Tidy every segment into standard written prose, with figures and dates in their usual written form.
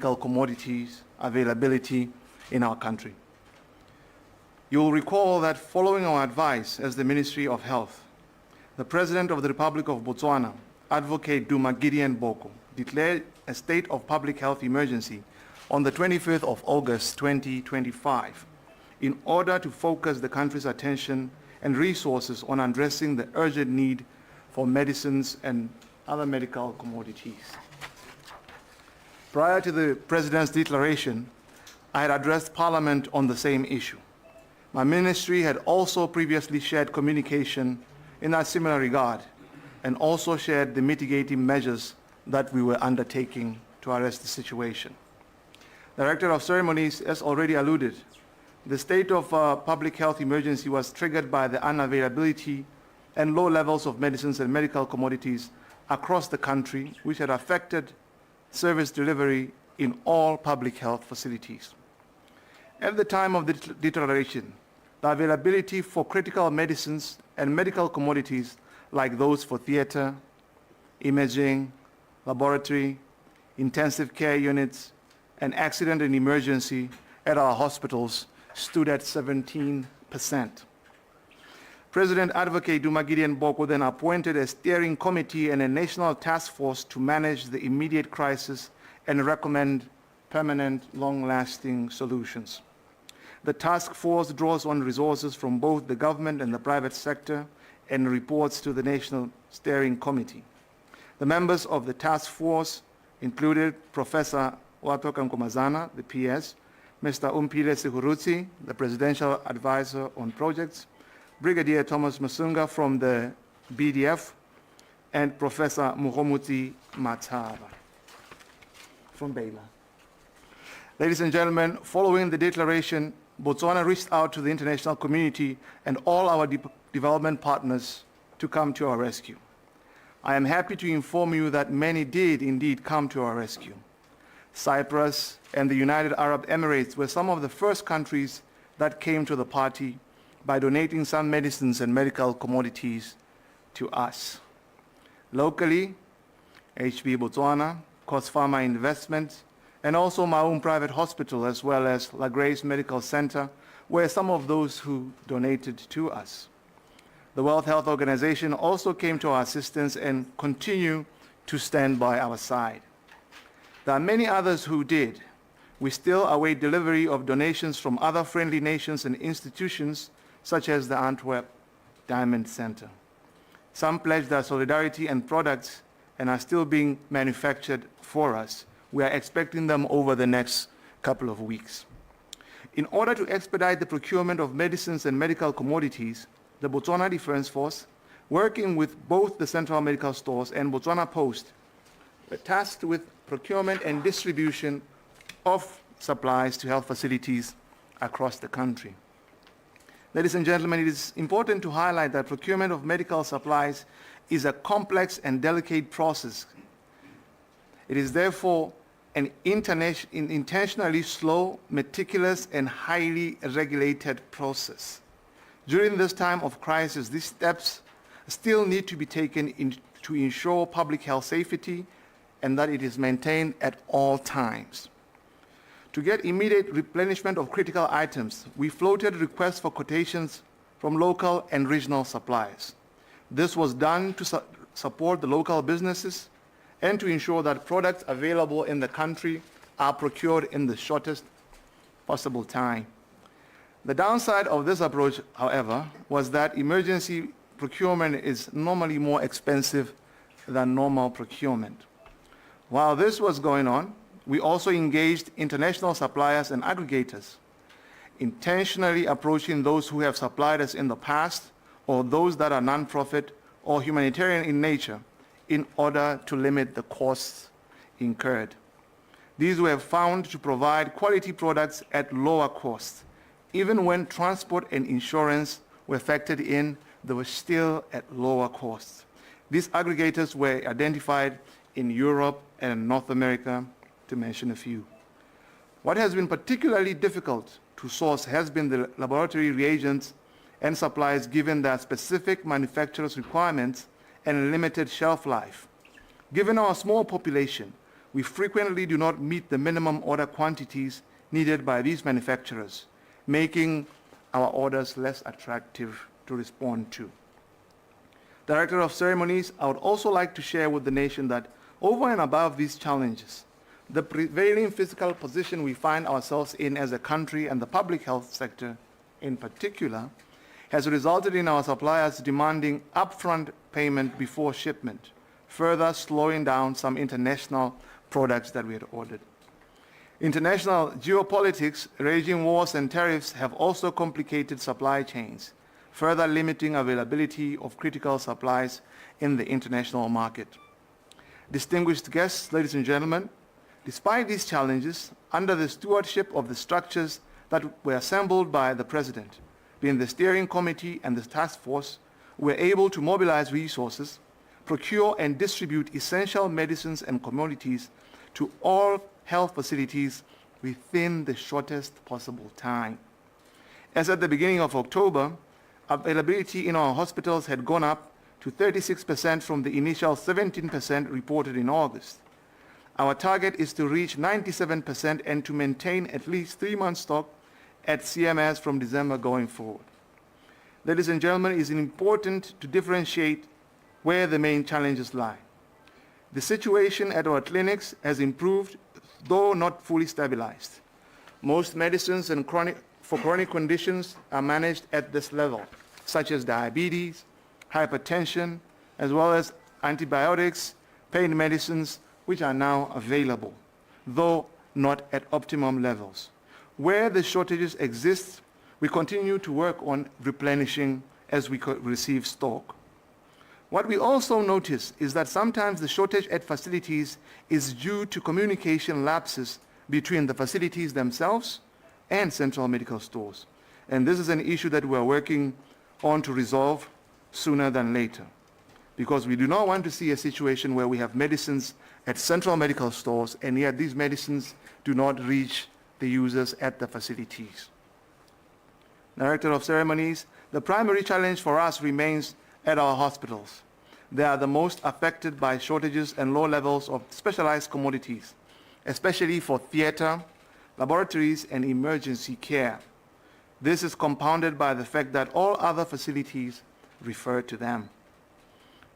commodities availability in our country. You will recall that following our advice as the Ministry of Health, the President of the Republic of Botswana, Advocate Duma Gideon Boko, declared a state of public health emergency on the 25th of August 2025 in order to focus the country's attention and resources on addressing the urgent need for medicines and other medical commodities. Prior to the President's declaration, I had addressed Parliament on the same issue. My ministry had also previously shared communication in a similar regard and also shared the mitigating measures that we were undertaking to arrest the situation. Director of Ceremonies has already alluded. The state of public health emergency was triggered by the unavailability and low levels of medicines and medical commodities across the country, which had affected service delivery in all public health facilities. At the time of the declaration, the availability for critical medicines and medical commodities like those for theater, imaging, laboratory, intensive care units, and accident and emergency at our hospitals stood at 17%. President Advocate Duma Gideon Boko then appointed a steering committee and a national task force to manage the immediate crisis and recommend permanent, long-lasting solutions. The task force draws on resources from both the government and the private sector and reports to the National Steering Committee. The members of the task force included Professor Watoka Nkomazana, the PS, Mr. Umpile Sihurutsi, the Presidential Advisor on Projects, Brigadier Thomas Masunga from the BDF, and Professor Muhomuti Mataba from Baylor. Ladies and gentlemen, following the declaration, Botswana reached out to the international community and all our development partners to come to our rescue. I am happy to inform you that many did indeed come to our rescue. Cyprus and the United Arab Emirates were some of the first countries that came to the party by donating some medicines and medical commodities to us. Locally, HB Botswana, Cos Pharma Investments, and also Maum Private Hospital, as well as La Grace Medical Center, were some of those who donated to us. The World Health Organization also came to our assistance and continue to stand by our side. There are many others who did. We still await delivery of donations from other friendly nations and institutions, such as the Antwerp Diamond Center. Some pledged their solidarity and products and are still being manufactured for us. We are expecting them over the next couple of weeks. In order to expedite the procurement of medicines and medical commodities, the Botswana Defense Force, working with both the Central Medical Stores and Botswana Post, were tasked with procurement and distribution of supplies to health facilities across the country. Ladies and gentlemen, it is important to highlight that procurement of medical supplies is a complex and delicate process. It is therefore an intentionally slow, meticulous, and highly regulated process. During this time of crisis, these steps still need to be taken to ensure public health safety and that it is maintained at all times. To get immediate replenishment of critical items, we floated requests for quotations from local and regional suppliers. This was done to support the local businesses and to ensure that products available in the country are procured in the shortest possible time. The downside of this approach, however, was that emergency procurement is normally more expensive than normal procurement. While this was going on, we also engaged international suppliers and aggregators, intentionally approaching those who have supplied us in the past or those that are non-profit or humanitarian in nature in order to limit the costs incurred. These were found to provide quality products at lower costs. Even when transport and insurance were factored in, they were still at lower costs. These aggregators were identified in Europe and North America, to mention a few. What has been particularly difficult to source has been the laboratory reagents and supplies given their specific manufacturer's requirements and limited shelf life. Given our small population, we frequently do not meet the minimum order quantities needed by these manufacturers, making our orders less attractive to respond to. Director of Ceremonies, I would also like to share with the nation that over and above these challenges, the prevailing fiscal position we find ourselves in as a country and the public health sector in particular has resulted in our suppliers demanding upfront payment before shipment, further slowing down some international products that we had ordered. International geopolitics, raging wars and tariffs have also complicated supply chains, further limiting availability of critical supplies in the international market. Distinguished guests, ladies and gentlemen, despite these challenges, under the stewardship of the structures that were assembled by the President, being the steering committee and the task force, we were able to mobilize resources, procure and distribute essential medicines and commodities to all health facilities within the shortest possible time. As at the beginning of October, availability in our hospitals had gone up to 36% from the initial 17% reported in August. Our target is to reach 97% and to maintain at least 3 months stock at CMS from December going forward. Ladies and gentlemen, it is important to differentiate where the main challenges lie. The situation at our clinics has improved, though not fully stabilized. Most medicines and for chronic conditions are managed at this level, such as diabetes, hypertension, as well as antibiotics, pain medicines, which are now available, though not at optimum levels. Where the shortages exist, we continue to work on replenishing as we receive stock. What we also notice is that sometimes the shortage at facilities is due to communication lapses between the facilities themselves and central medical stores. And this is an issue that we're working on to resolve sooner than later, because we do not want to see a situation where we have medicines at central medical stores and yet these medicines do not reach the users at the facilities. Director of Ceremonies, the primary challenge for us remains at our hospitals. They are the most affected by shortages and low levels of specialized commodities, especially for theater, laboratories, and emergency care. This is compounded by the fact that all other facilities refer to them.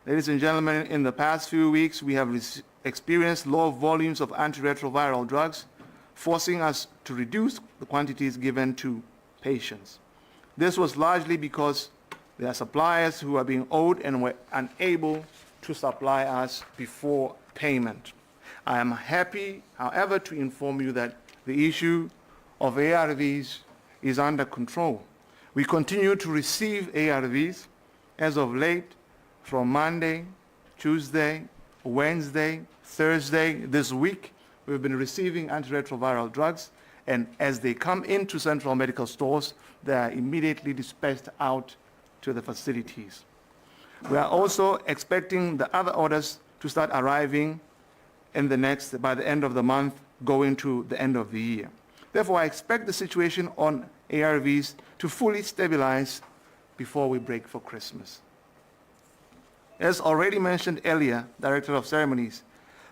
Ladies and gentlemen, in the past few weeks, we have experienced low volumes of antiretroviral drugs, forcing us to reduce the quantities given to patients. This was largely because there are suppliers who are being owed and were unable to supply us before payment. I am happy, however, to inform you that the issue of ARVs is under control. We continue to receive ARVs as of late from Monday, Tuesday, Wednesday, Thursday. This week, we've been receiving antiretroviral drugs, and as they come into central medical stores, they are immediately dispatched out to the facilities. We are also expecting the other orders to start arriving by the end of the month, going to the end of the year. Therefore, I expect the situation on ARVs to fully stabilize before we break for Christmas. As already mentioned earlier, Director of Ceremonies,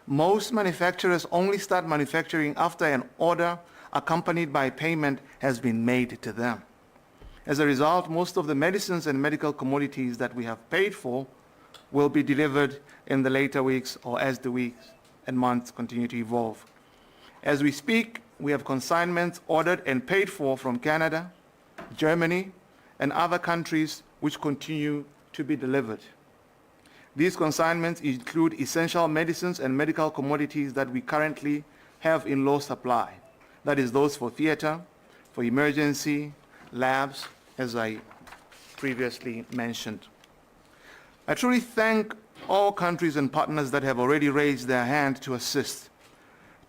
most manufacturers only start manufacturing after an order accompanied by payment has been made to them. As a result, most of the medicines and medical commodities that we have paid for will be delivered in the later weeks or as the weeks and months continue to evolve. As we speak, we have consignments ordered and paid for from Canada, Germany, and other countries which continue to be delivered. These consignments include essential medicines and medical commodities that we currently have in low supply. That is those for theater, for emergency, labs, as I previously mentioned. I truly thank all countries and partners that have already raised their hand to assist.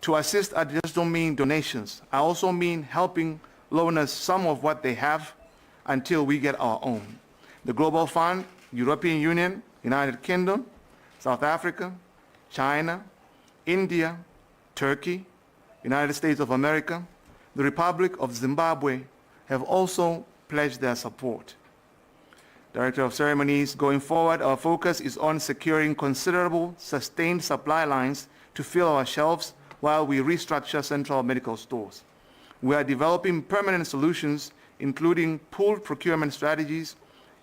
To assist, I just don't mean donations. I also mean helping loan us some of what they have until we get our own. The Global Fund, European Union, United Kingdom, South Africa, China, India, Turkey, United States of America, the Republic of Zimbabwe have also pledged their support. Director of Ceremonies, going forward, our focus is on securing considerable, sustained supply lines to fill our shelves while we restructure central medical stores. We are developing permanent solutions, including pooled procurement strategies,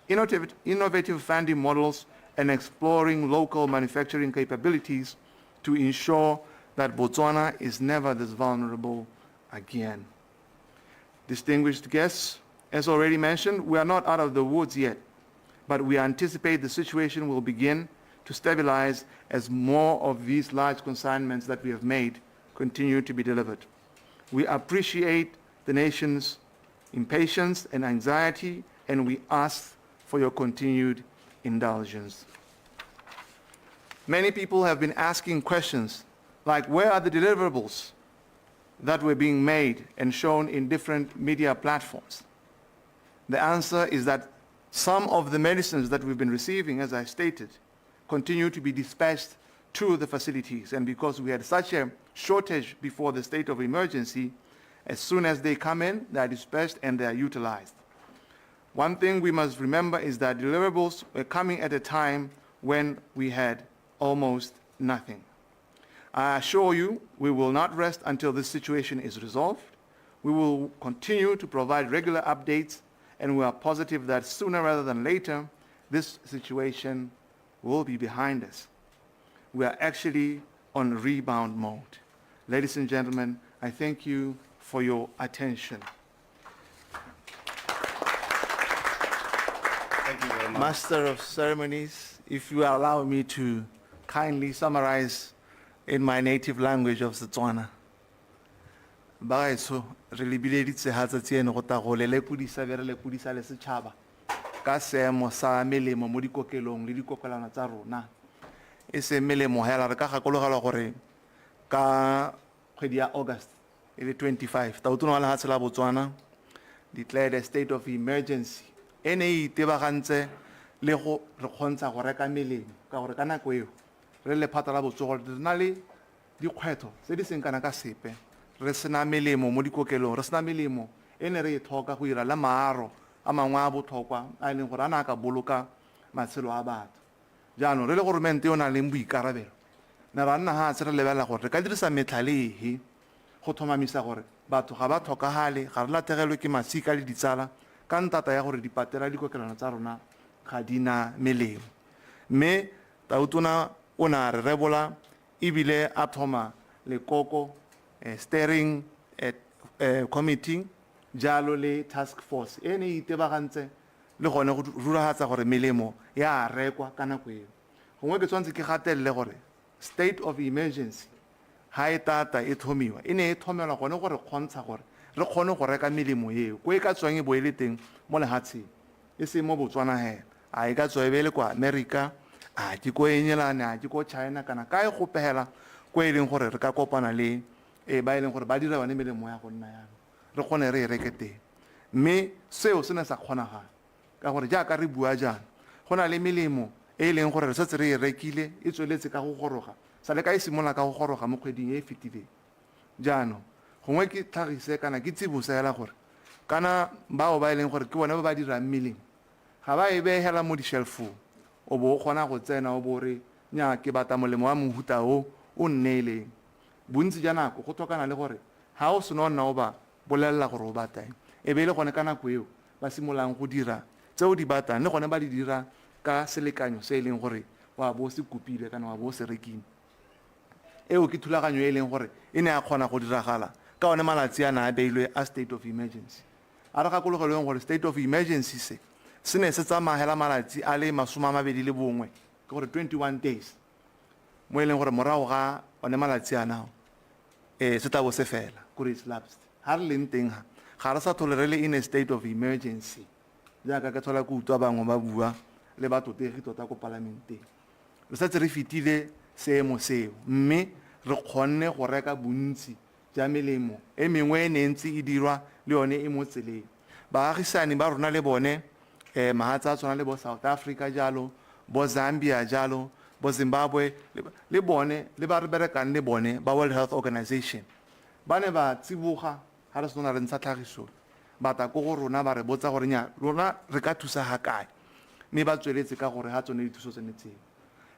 innovative funding models, and exploring local manufacturing capabilities to ensure that Botswana is never this vulnerable again. Distinguished guests, as already mentioned, we are not out of the woods yet, but we anticipate the situation will begin to stabilize as more of these large consignments that we have made continue to be delivered. We appreciate the nation's impatience and anxiety, and we ask for your continued indulgence. Many people have been asking questions like, where are the deliverables that were being made and shown in different media platforms? The answer is that some of the medicines that we've been receiving, as I stated, continue to be dispatched to the facilities. And because we had such a shortage before the state of emergency, as soon as they come in, they are dispatched and they are utilized. One thing we must remember is that deliverables were coming at a time when we had almost nothing. I assure you, we will not rest until this situation is resolved. We will continue to provide regular updates, and we are positive that sooner rather than later, this situation will be behind us. We are actually on rebound mode. Ladies and gentlemen, I thank you for your attention. Thank you very much. Master of Ceremonies, if you allow me to kindly summarize in my native language of Setswana. Bagaetsho re lebileditse hatsatsi eno go ta go le lekudisa be re lekudisa le setšhaba ka seemo sa melemo mo dikokelong le dikokelano tsa rona. E se melemo hela re ka gakologelwa gore ka kgwedi ya August e le 25 tautona wa lefatshe la Botswana declared a state of emergency. E ne e itebagantse le go re kgontsha go reka melemo ka gore ka nako eo re lephata la botsogo re na le dikgwetlho tse di seng kana ka sepe. Re sena melemo mo dikokelong, re sena melemo e ne re e tlhoka go ira la maaro a mangwe a botlhokwa a e leng gore a na ka boloka matshelo a batho. Jaanong re le goromente o na leng boikarabelo, ne ra nna ga tse re lebelela gore re ka dirisa metlhalehe go tlhomamisa gore batho ga ba tlhokagale, ga re latlhegelwe ke masika le ditsala ka ntata ya gore dipatela dikokelano tsa rona ga di na melemo. Mme tautona o na re rebola ebile a thoma lekoko steering committee jalo le task force e ne itebagantse le gone go ruragatsa gore melemo ya rekwa ka nako eo. Gongwe ke tshwanetse ke gatelele gore state of emergency ha e tata e thomiwa e ne e thomelwa gone gore kgontsha gore re kgone go reka melemo eo ko e ka tswang e boele teng mo lehatsheng e se mo Botswana hela a e ka tswa e be le kwa America a ke ko enyelane a ke ko China kana ka e go pehela ko e leng gore re ka kopana le ba e leng gore ba dira yone melemo ya go nna yana re kgone re e reke teng. Mme seo se ne sa kgonagala ka gore jaaka re bua jaana go na le melemo e leng gore re setse re e rekile e tsweletse ka go goroga sa le ka e simola ka go goroga mo kgweding e e fetileng. Jaanong gongwe ke tlhagise kana ke tsibose hela gore kana bao ba e leng gore ke bone ba ba dirang melemo ga ba e behela mo di-shelfong o bo o kgona go tsena o bo re nya ke bata molemo wa mohuta o nneileng. Bontsi ja nako go tlhokana le gore ha o se no nna o ba bolelela gore o batang e be le gone ka nako eo ba simolang go dira tseo di batang le gone ba di dira ka selekanyo se e leng gore wa bo se kopile kana wa bo se rekile. Eo ke thulaganyo e leng gore e ne a kgona go diragala ka one malatsi a na a beilwe a state of emergency. A re gakologelweng gore state of emergency se ne se tsamagela malatsi a le 21 ke gore 21 days mo e leng gore morago ga one malatsi a nao se tla bo se fela kore it's lapsed. Ha re leng teng ga re sa tlhole re le in a state of emergency jaaka ke tlhola ke utlwa bangwe ba bua le batotegi tota ko palamenteng. Re setse re fetile seemo seo mme re kgonne go reka bontsi ja melemo e mengwe e ne ntse e dirwa le yone e mo tseleng. Baagisani ba rona le bone mahatsa a tshwana le bo South Africa jalo, bo Zambia jalo, bo Zimbabwe le bone le ba re berekang le bone ba World Health Organization ba ne ba tsiboga ha re sona re ntsha tlhagiso ba ta go rona ba re botsa gore nya rona re ka thusa ha kae mme ba tsweletse ka gore ha tsone dithuso tsene tseo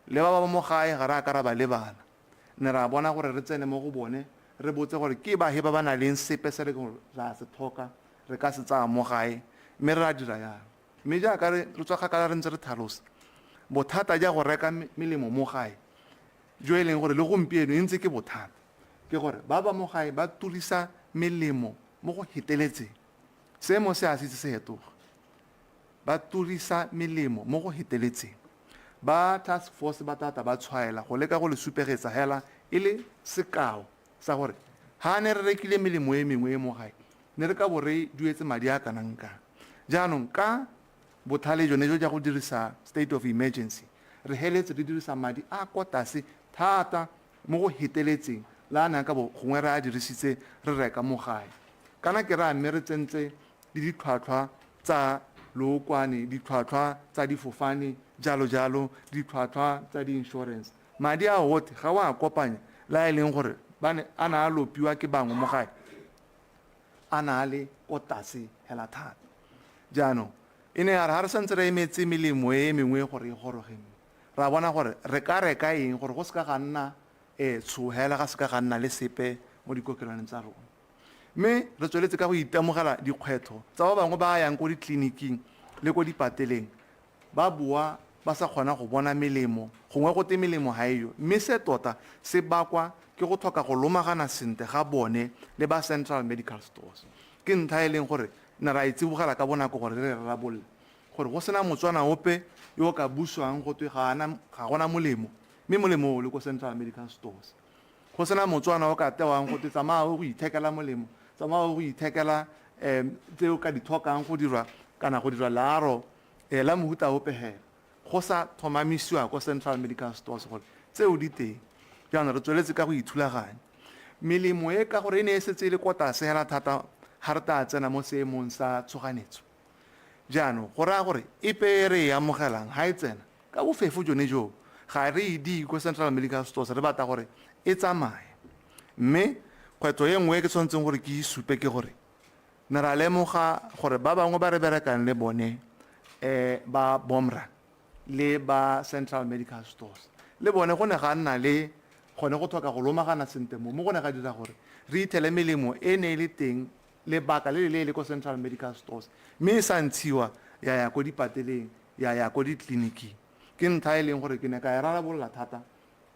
le ba mo gae ga ra ka ra ba lebala ne ra bona gore re tsene mo go bone re botse gore ke ba he ba na leng sepe se re ra se tlhoka re ka se tsaya mo gae mme re ra dira jalo mme jaaka re tswa kgakala re ntse re tlhalosa bothata ja go reka melemo mo gae jo e leng gore le gompieno e ntse ke bothata ke gore ba ba mo gae ba turisa melemo mo go heteletseng seemo se a setse se hetoga ba turisa melemo mo go heteletseng ba task force ba tata ba tshwaela go leka go le supegetsa hela e le sekao sa gore ha ne re rekile melemo e mengwe e mo gae ne re ka bo re duetse madi a kanang kang jaanong ka bothale jone jo ja go dirisa state of emergency re heletse re dirisa madi a kwa tlase thata mo go heteletseng la na ka bo gongwe re a dirisitse re reka mo gae kana ke ra mme re tsentse le ditlhwatlhwa tsa lookwane ditlhwatlhwa tsa difofane jalo jalo ditlhwatlhwa tsa di-insurance madi a otlhe ga o a kopanya la e leng gore a na a lopiwa ke bangwe mo gae a na a le ko tlase hela thata jaanong e ne ya re ga re santse re emetse melemo e mengwe gore e gorogeng ra bona gore re ka reka eng gore go se ka ga nna tshogela ga se ka ga nna le sepe mo dikokelwaneng tsa rona mme re tsweletse ka go itemogela dikgwetlho tsa ba bangwe ba yang ko ditleliniking le ko dipateleng ba boa ba sa kgona go bona melemo gongwe go te melemo ga eyo mme se tota se bakwa ke go tlhoka go lomagana sentle ga bone le ba central medical stores ke ntlha e leng gore ne ra itsibogela ka bonako gore re rarabolle gore go sena motswana ope yo o ka busiwang go twe ga gona molemo mme molemo o le ko central medical stores go sena motswana o ka tewang go twe tsamaya go ithekela molemo tsamaya go ithekela tse o ka di tlhokang go dirwa kana go dirwa learo la mohuta ope hela go sa thomamisiwa ko central medical stores gore tseo di teng jaanong re tsweletse ka go ithulaganya melemo e ka gore e ne e setse e le kwa tlase hela thata ga re ta tsena mo seemong sa tshoganetso jaanong go raya gore epe re e amogelang ga e tsena ka bofefo jone joo ga re e di ko central medical stores re batla gore e tsamaye mme kgwetlho e nngwe e ke tshwanetseng gore ke isupe ke gore ne ra lemoga gore ba bangwe ba re berekang le bone ba bomra le ba central medical stores le bone go ne ga nna le gone go tlhoka go lomagana sentle mo go ne ga dira gore re ithele melemo e ne e le teng lebaka le le ko central medical stores mme e sa ntshiwa ya ko dipateleng ya ko ditleliniking ke ntlha e leng gore ke ne ka e rarabolola thata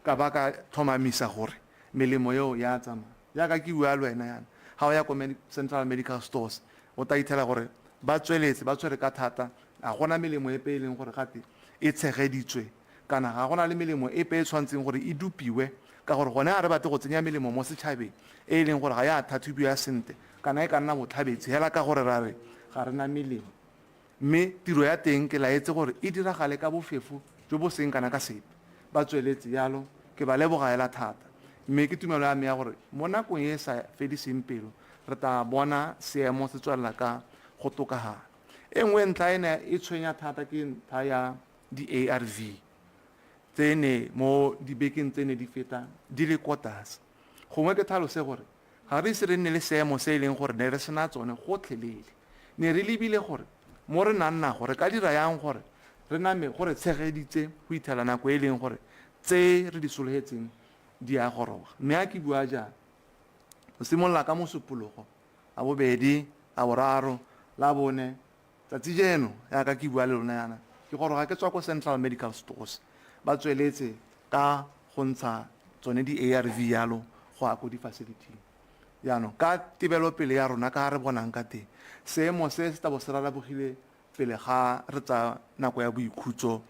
ka ba ka thomamisa gore melemo eo ya tsamaya jaaka ke bua le wena yana ga o ya ko central medical stores o ta ithela gore ba tsweletse ba tshwere ka thata ga gona melemo epe e leng gore gate e tshegeditswe kana ga gona le melemo epe e tshwanetseng gore e dupiwe ka gore gone ga re batle go tsenya melemo mo setšhabeng e leng gore ga ya thathubiwa sentle kana e ka nna botlhabetsi hela ka gore ra re ga re na melemo mme tiro ya teng ke laetse gore e diragale ka bofefo jo bo seng kana ka sepe ba tsweletse yalo ke ba leboga hela thata mme ke tumelo ya me ya gore mo nakong e sa fediseng pelo re tla bona seemo se tswelela ka go tokagala e nngwe ntlha ene e tshwenya thata ke ntlha ya di-ARV tsene mo dibekeng tsene di feta di le kwa tlase gongwe ke tlhalose gore ga re ise re nne le seemo se e leng gore ne re sena tsone gotlhelele ne re lebile gore mo re nannago re ka dira yang gore re name gore tshegeditse go ithela nako e e leng gore tse re di sologetseng di a goroga mme a ke bua jang go simolola ka mosupologo a bobedi a boraro la bone tsatsi jeno yaka ke bua le lona yana ke goroga ke tswa ko central medical stores ba tsweletse ka go ntsha tsone di-ARV yalo go ya ko di-facility jaanong ka tebelopele ya rona ka ga re bonang ka teng seemo se se tabo se rarabogile pele ga re tsa nako ya boikhutso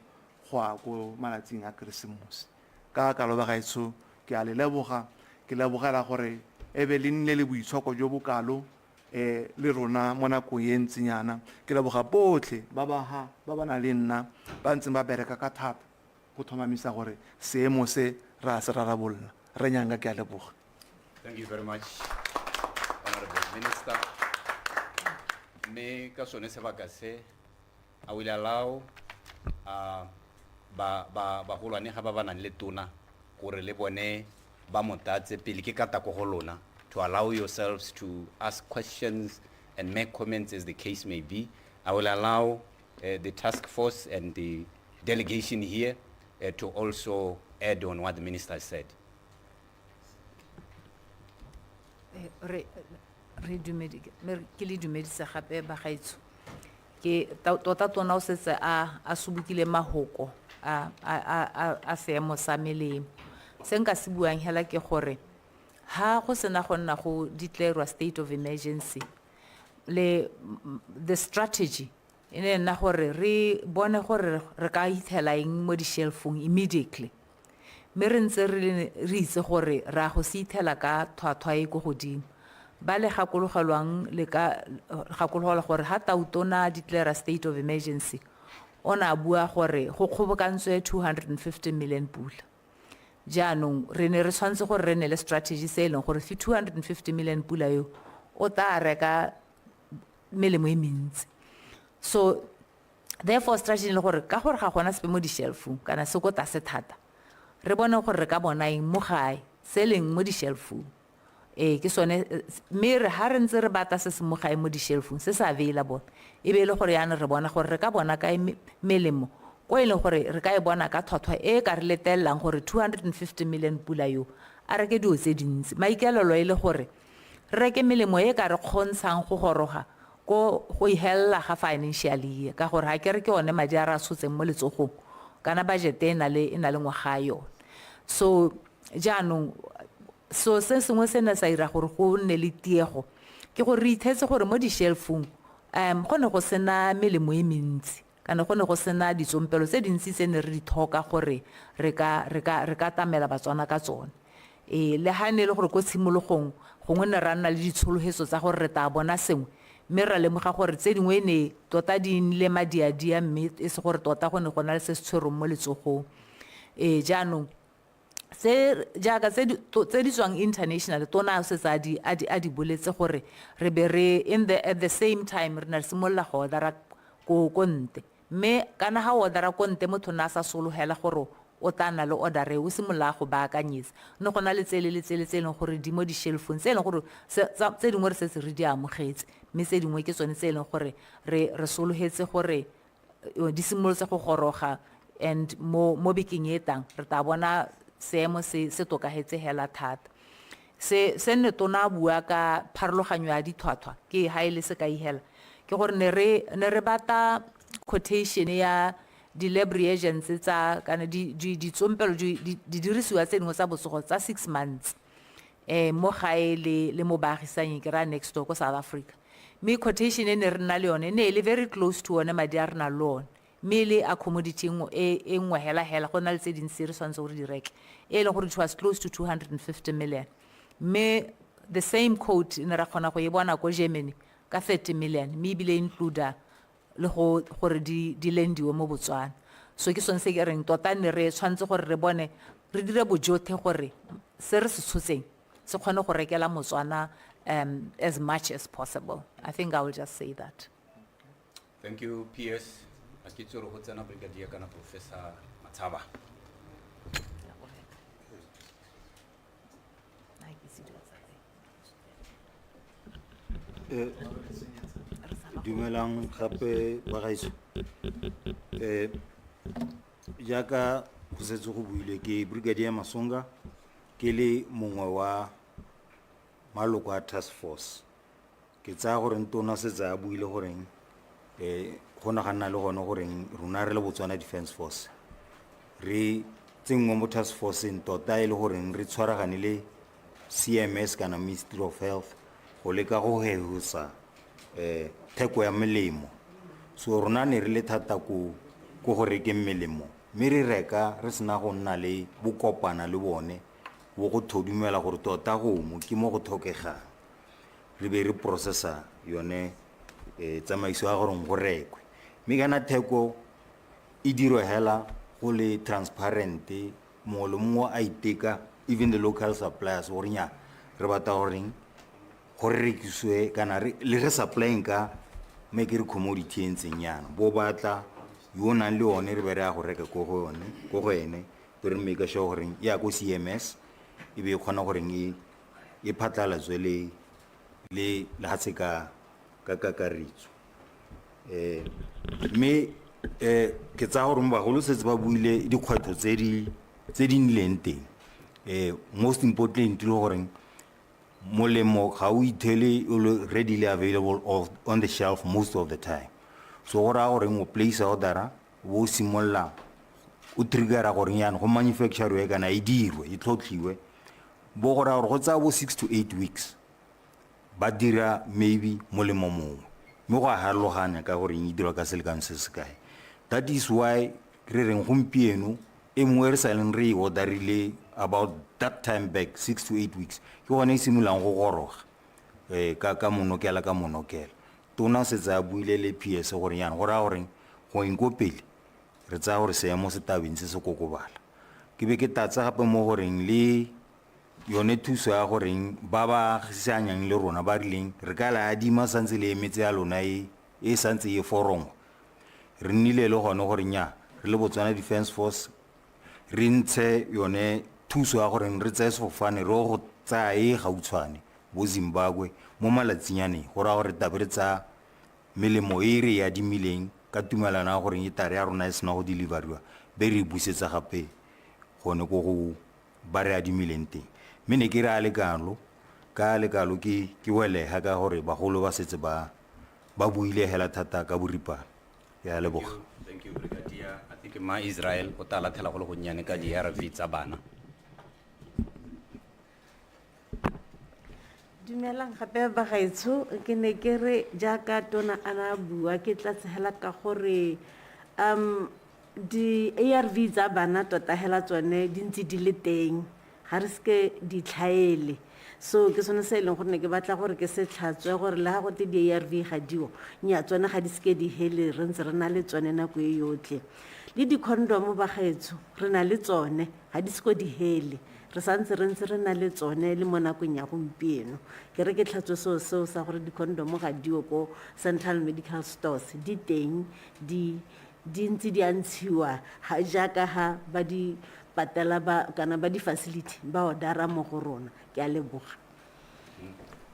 go ya ko malatsing a keresemose ka kaloba gaetsho ke a le leboga ke lebogela gore e be le nne le boitshoko jo bokalo le rona mo nakong e ntsenyana ke leboga botlhe ba ba na le nna ba ntseng ba bereka ka thata go thomamisa gore seemo se ra se rarabolla re nyanga ke a leboga. Thank you very much, Honorable Minister. Me ka sone sebaka se I will allow ba holwane ga ba nang le tona gore le bone ba motatse pele ke kata go lona to allow yourselves to ask questions and make comments as the case may be. I will allow the task force and the delegation here to also add on what the minister said. re ke le dumedisa gape ba gaetsho ke tota tona o setse a subukile mahoko a seemo sa melemo se nka se buang hela ke gore ha go sena go nna go declare state of emergency the strategy ene nna gore re bone gore re ka ithela eng mo di shelfong immediately me re ntse re itse gore ra go se ithela ka thwathwa e go godimo ba le gakologelwang le ka gakologela gore ha tautona declare state of emergency ona bua gore go kgobokantswe 250 million pula jaanong re ne re tshwantse gore re ne le strategy se e leng gore 250 million pula yo o ta reka melemo e mentsi so therefore strategy le gore ka gore ga gona sepe mo di shelfong kana se go tase thata re bone gore re ka bona eng mo gae se leng mo di shelfong ke sone me re ha re ntse re bata se se mo gae mo di shelfong se sa available e be le gore yana re bona gore re ka bona ka melemo ko e leng gore re ka e bona ka thwathwa e ka re letellang gore 250 million pula yo a reke dio tse dintsi maikelelo e le gore re ke melemo e ka re kgontshang go goroga go ihella ga financially ka gore ha ke re ke one madi a ra sotseng mo letsogong kana budget e na le ngwaga yo so jaanong so se sengwe se na sa ira gore go nne le tiego ke gore re ithetse gore mo di shelfong go ne go sena melemo e mentsi kana go ne go sena ditsompelo tse dintsi tse ne re di thoka gore re ka tamela Batswana ka tsone le ha ne le gore go tshimologong gongwe ne ra nna le ditshologetso tsa gore re ta bona sengwe mme ra lemoga gore tse dingwe ne tota di le madiadia mme e se gore tota go ne go na le se se tshwerong mo letsogong jaanong se jaaka tse di tswang international tona se tsa di boletse gore re be re at the same time re na simolla go dara go konte mme kana ha o dara konte motho na sa solohela gore o tana le order o simolla go baakanyetsa no gona le tsele leng gore di mo di shelfong tse leng gore tse dingwe re se re di amogetse mme tse dingwe ke tsone tse leng gore re solohetse gore di simolotse go goroga and mo biking etang re ta bona seemo se tokagetse hela thata se ne tona bua ka pharologanyo ya dithwathwa ke ha ile se ka ihela ke gore ne re bata quotation ya di lab reagents tsa kana di tsompelo di dirisiwa tse dingwe tsa botsogo tsa 6 months mo gae le mo baagisanye ke ra next door ko South Africa me quotation ne re na le yone ne le very close to one madi a rena loan me le a commodity e nngwe hela go na le tse dintsi re swantse gore di reke e le gore it was close to 250 million me the same quote ne ra khona go e bona ko Germany ka 30 million me bile include le gore di lendiwe mo Botswana so ke sone se ke reng tota ne re tshwantse gore re bone re dire bojothe gore se re se tshotseng se khone go rekela Motswana as much as possible. I think I will just say that. Thank you, PS. Akitsoro go tsena brigadier kana Professor Matshaba. Dumelang gape ba gaetso jaaka go setse go buile ke brigadier Masonga ke le mongwe wa maloko a task force ke tsaya gore ntona se tsa buile gore go nagana le gone gore rona re le Botswana Defence Force re tsengwe mo task force in tota ile gore re tshwaragane le CMS kana Ministry of Health go leka go hehusa theko ya melemo so rona ne re le thata go gore ke melemo mme re reka re sena go nna le bokopana le bone bo go thodumela gore tota go mo ke mo go thokegang re be re processa yone tsamaiso ya gore go rekwe mme kana theko e dirwa hela go le transparent mo le mo a iteka even the local suppliers gore nya re bata gore rekiswe kana le re supplying ka make re commodity entsenyana bo batla yona le one re bere a go reka go go ene re make sure gore ya go CMS e be khona gore e phatala zwele le hatse ka karitso me ke tsa gore mba go lo setse ba buile dikgwetho tse di nleng teng most importantly gore molemo ga o ithele o le readily available on the shelf most of the time. So go raya gore o place order o simolla o triggera gore yana go manufacture e kana e dirwe e tlhotlhiwe bo go raya gore go tsaya bo 6 to 8 weeks ba dira maybe molemo mongwe mme go a harologanya ka gore e dirwa ka selekano se se kae. That is why re reng gompieno e mongwe re sa leng re e orderile about that time back 6 to 8 weeks ke gone e simololang go goroga ka monokela tona se tsa buile le PS gore yana go raya gore go inko pele re tsaya gore seemo se tabeng se se kokobala ke be ke tatsa gape mo goreng le yone thuso ya goreng ba ba gisanyang le rona ba rileng re ka la adima santse le emetse ya lona e santse e forongwa re nnile le gone gore nya re le Botswana Defence Force re ntshe yone thuso ya gore re tsaye sefofane re go tsaya e gautshwane bo Zimbabwe mo malatsinyane go ra gore tabe re tsa melemo e re ya dimileng ka tumelana ya gore e tare ya rona e sena go deliveriwa be re busetsa gape gone go go ba re adimileng teng mme ne ke re a lekalo ke welega ka gore bagolo ba setse ba buile hela thata ka boripana ke a leboga. Thank you, Brigadier. I think ma Israel o tala thela go le go nnyane ka di ARV tsa bana. Dumelang gape ba gaetsho ke ne ke re jaaka tona ana bua ke tla tsela ka gore di ARV tsa bana tota hela tsone di ntse di le teng ga re ske di tlhaele so ke sone se leng gore ne ke batla gore ke se tlhatswe gore le ga go te di ARV ga diwo nya tsone ga di ske di hele re ntse re na le tsone nako e yotlhe le di condom ba gaetsho re na le tsone ga di ske di hele re santse re ntse re na le tsone le mo nakong ya gompieno ke re ke tlhatswe seo sa gore di condom ga diwo ko Central Medical Stores di teng di ntse di antshiwa ha jaaka ha ba di patela ba kana ba di facility ba odara mo go rona ke a leboga.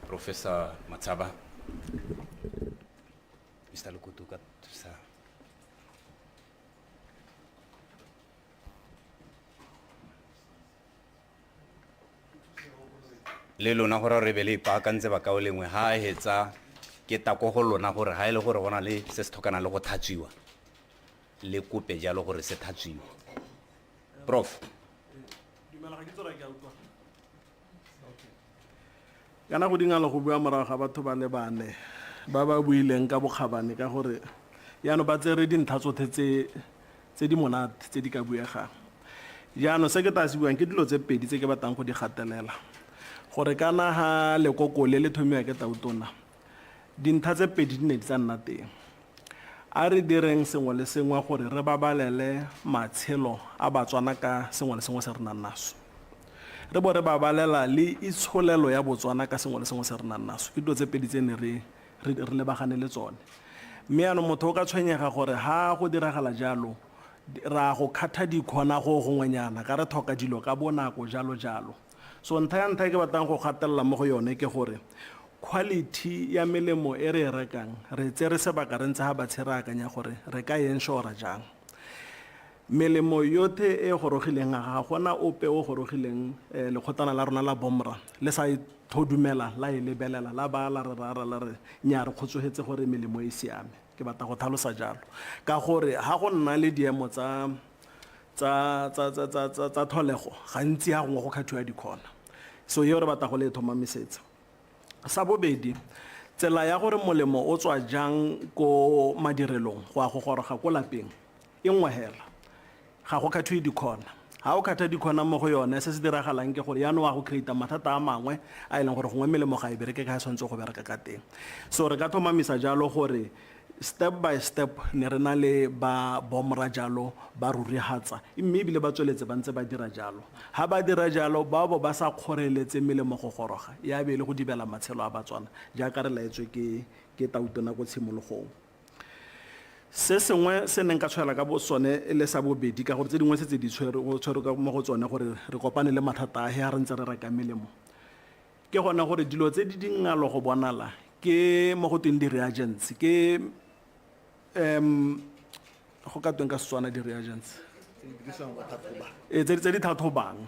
Professor Matsaba. Mr. Lukutuka sa le lona gore re be le ipaakantse ba kao lengwe ha a hetsa ke tako go lona gore ha e le gore gona le se se tlhokana le go thatsiwa le kope jalo gore se thatsiwe. Prof. Kana go dingala go bua morago ga batho ba le bane ba ba buileng ka bokgabane ka gore yaano ba tsere dintlha tsotlhe tse di monate tse di ka buegang yaano se ke ta se buang ke dilo tse pedi tse ke batlang go di gatelela gore kana ha lekoko le thomiwa ke tautona dintlha tse pedi di ne di tsa nna teng a re direng sengwe le sengwe gore re babalele matshelo a Batswana ka sengwe le sengwe se re nang naso re bo re babalela le itsholelo ya Botswana ka sengwe le sengwe se re nang naso ke dilo tse pedi tse ne re lebagane le tsone mme ano motho o ka tshwenyega gore ha go diragala jalo ra go khatha dikhona go gongwenyana ka re thoka dilo ka bonako jalo so ntha ke batlang go gatelela mo go yone ke gore quality ya melemo e re rekang re tsere sebaka re ntse ha ba tshera akanya gore re ka ensure jang melemo yote e gorogileng ga gona ope o gorogileng le khotana la rona la bomra le sa thodumela la e lebelela la ba la re nya re khotsogetse gore melemo e siame ke batla go tlhalosa jalo ka gore ha go nna le diemo tsa tholego gantsi ha go khathiwa dikhona so yo re batla go le thomamisetsa sa bobedi tsela ya gore molemo o tswa jang ko madirelong go a go goroga ko lapeng e nngwe hela ga go khathiwe dikhona ha o khatha dikhona mo go yone se se diragalang ke gore yaano wa go create mathata a mangwe a ileng gore gongwe melemo ga e bereke ka tshwantse go bereka ka teng so re ka thomamisa jalo gore step by step ne re na le ba bomra jalo ba rurihatsa mme ebile ba tsweletse ba ntse ba dira jalo ha ba dira jalo ba bo ba sa kgoreletse melemo go goroga ya be le go dibela matshelo a Batswana jaaka re laetswe ke tautona go tshimologong se sengwe se neng ka tshwela ka bo sone le sa bobedi ka gore tse dingwe se tse di tshwere ka mo go tsone gore re kopane le mathata a he re ntse re reka melemo ke gona gore dilo tse di dingalo go bonala ke mo go teng di reagents ke go ka teng ka Setswana di reagents tse di tlhatlhobang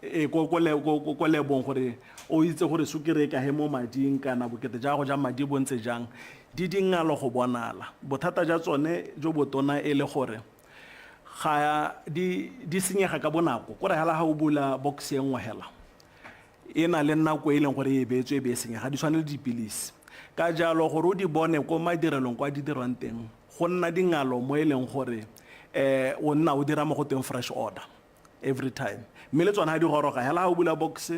ko lebong gore o itse gore sukiri ka he mo mading kana bokete ja go ja madi bontse jang di dingalo go bonala bothata ja tsone jo botona e le gore ga di senyega ka bonako gore hala ha o bula box e nngwe hela e na le nako e leng gore e beetswe e be senyega di tshwane le dipilisi ka jalo gore o di bone ko madirelong kwa di dirwang teng go nna dingalo mo e leng gore o nna o dira mo go teng fresh order every time mme le tsona ha di goroga hela ha o bula box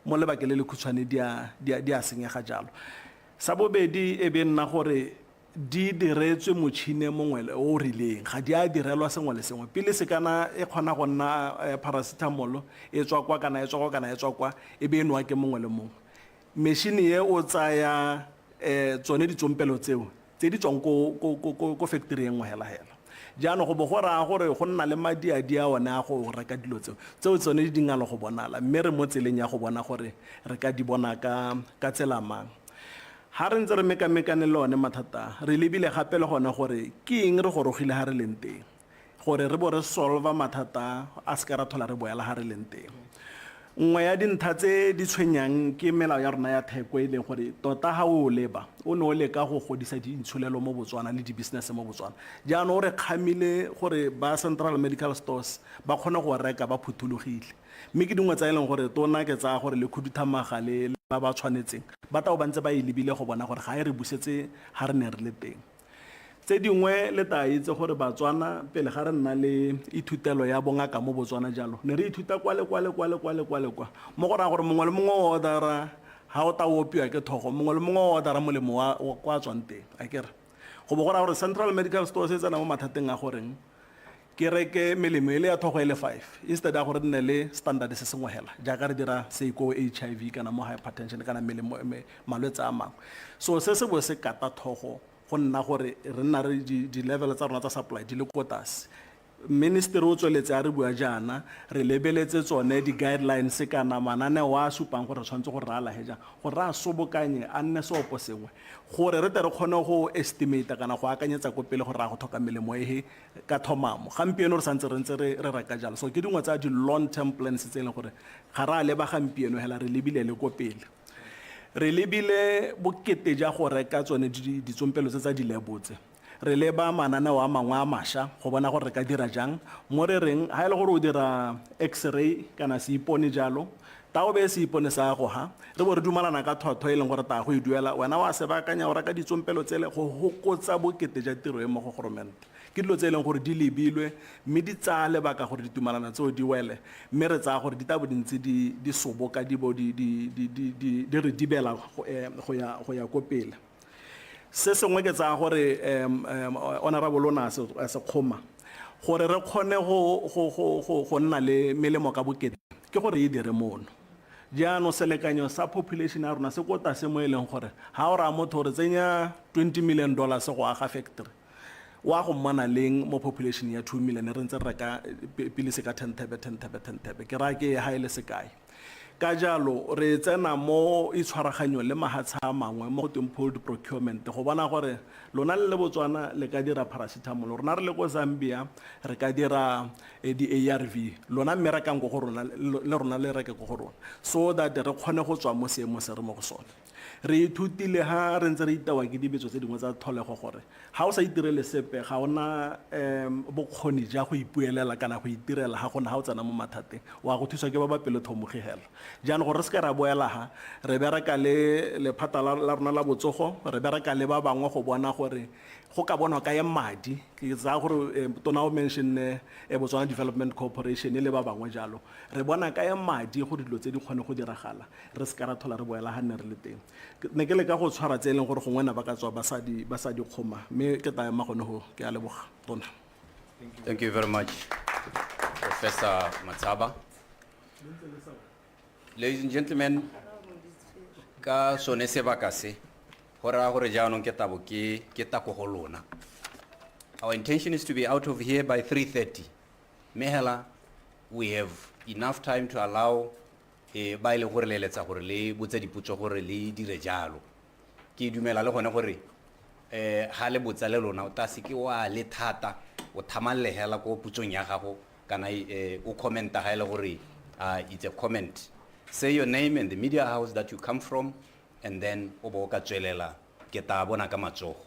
mo lebakele le khutshwane di a senyega jalo sa bobedi e be nna gore di diretswe motšhine mongwe o rileng ga di a direlwa sengwe le sengwe pele se kana e kgona go nna paracetamol e tswa kwa kana e tswa kwa kana e tswa kwa e be enwa ke mongwe le mongwe machine ye o tsaya tsone ditsompelo tseo tse di tswang ko factory engwe hela jaanong go bo go raya gore go nna le madi a di a one a go reka dilo tseo tsone di dingalo go bonala mme re mo tseleng ya go bona gore re ka di bona ka tsela mang ha re ntse re mekamekane le one mathata re lebile gape le gone gore ke eng re gorogile ha re leng teng gore re bo re solva mathata a se ka ra thola re boela ha re leng teng nngwe ya dintlha tse di tshwenyang ke melao ya rona ya theko e leng gore tota ha o leba o ne o leka go godisa diintshulelo mo Botswana le di-business mo Botswana jaanong o re kgamile gore ba Central Medical Stores ba kgone go reka ba phuthulogile mme ke dingwe tsa e leng gore tona ke tsaya gore le khuduthamaga le ba tshwanetseng ba tao ba ntse ba e lebile go bona gore ga e re busetse ha re ne re le teng tse dingwe le ta itse gore Batswana pele ga re nna le ithutelo ya bongaka mo Botswana jalo ne re ithuta kwa mo go raya gore mongwe le mongwe o odara ha o ta opiwa ke thogo mongwe le mongwe o odara molemo wa kwa tswang teng a kere go bo go raya gore Central Medical Stores e tsena mo mathateng a goreng ke reke melemo ele ya thogo ele 5 instead ya gore nne le standard se sengwe hela jaaka re dira seiko HIV kana mo hypertension kana melemo malwetse a mangwe so se se bo se kata thogo go nna gore re nna re di-level tsa rona tsa supply di le ko tlase ministry o tsweletse a re bua jaana re lebeletse tsone di-guidelines kana mananeo a supang gore re tshwanetse gore re a lahe jang gore re a sobokanye a nne seopo sengwe gore re tle re kgone go estimate kana go akanyetsa ko pele gore re a go tlhoka melemo e ka thomamo gampieno re santse re ntse re reka jalo so ke dingwe tsa di-long term plans tse e leng gore ga re a leba gampieno hela re lebile le ko pele re lebile bokete ja go reka tsone ditsompelo tse tsa dilebotse re leba mananeo a mangwe a mašwa go bona gore re ka dira jang mo re reng ha e le gore o dira x-ray kana se ipone jalo ta o be se ipone sa go ha re bo re dumalana ka thotho e leng gore ta go e duela wena wa se bakanya o reka ditsompelo tsele go hokotsa bokete ja tiro e mo go government ke dilo tse e leng gore di lebilwe mme di tsaya lebaka gore ditumalana tseo di wele mme re tsaya gore di tabo dintse di soboka di re dibela go ya ko pele se sengwe ke tsaya gore honorable ona se kgoma gore re kgone go nna le melemo ka bokete ke gore e dire mono jaanong selekanyo sa population ya rona se ko tlase mo e leng gore ha o raya motho gore tsenya $20 million go aga factory wa go mmana leng mo population ya 2 million re ntse re reka pele se ka 10 thebe ke raya ke ha ile se kae ka jalo re tsena mo itshwaraganyo le mahatsha a mangwe mo teng pooled procurement go bona gore lona le Botswana le ka dira paracetamol rona re le ko Zambia re ka dira di-ARV lona mme re kang go rona le rona le reke go rona so that re kgone go tswa mo seemo se re mo go sone re ithutile ha re ntse re itawa ke dibetso tse dingwe tsa tholego gore ha o sa itirele sepe ga ona bokgoni ja go ipuelela kana go itirela ha gona ha o tsena mo mathateng wa go thusa ke ba pele thomogi hela jaanong gore re se ka ra boela ha re bereka le lephata la rona la botsogo re bereka le ba bangwe go bona gore go ka bonwa ka ya madi ke tsa gore tona o mention Botswana Development Corporation le ba bangwe jalo re bona ka ya madi go dilo tse di kgone go diragala re se ka ra thola re boela ha nne re le teng ne ke le ka go tshwara tse e leng gore gongwe na ba ka tswa ba sa di kgoma mme ke taya magone go ke a leboga tona. Thank you very much, Professor Matsaba. Ladies and gentlemen, ka sone sebaka se gore jaanong ke tabo ke ta go lona. Our intention is to be out of here by 3:30. Mehela, we have enough time to allow ba ile gore le letsa gore le botse diputso gore le dire jalo. Ke dumela le gone gore ha le botsa le lona o ta se ke wa le thata o thamalehela go putsong ya gago kana o commenta ha ile gore It's a comment. Say your name and the media house that you come from, and then o bo ka tswelela ke ta bona ka matsogo.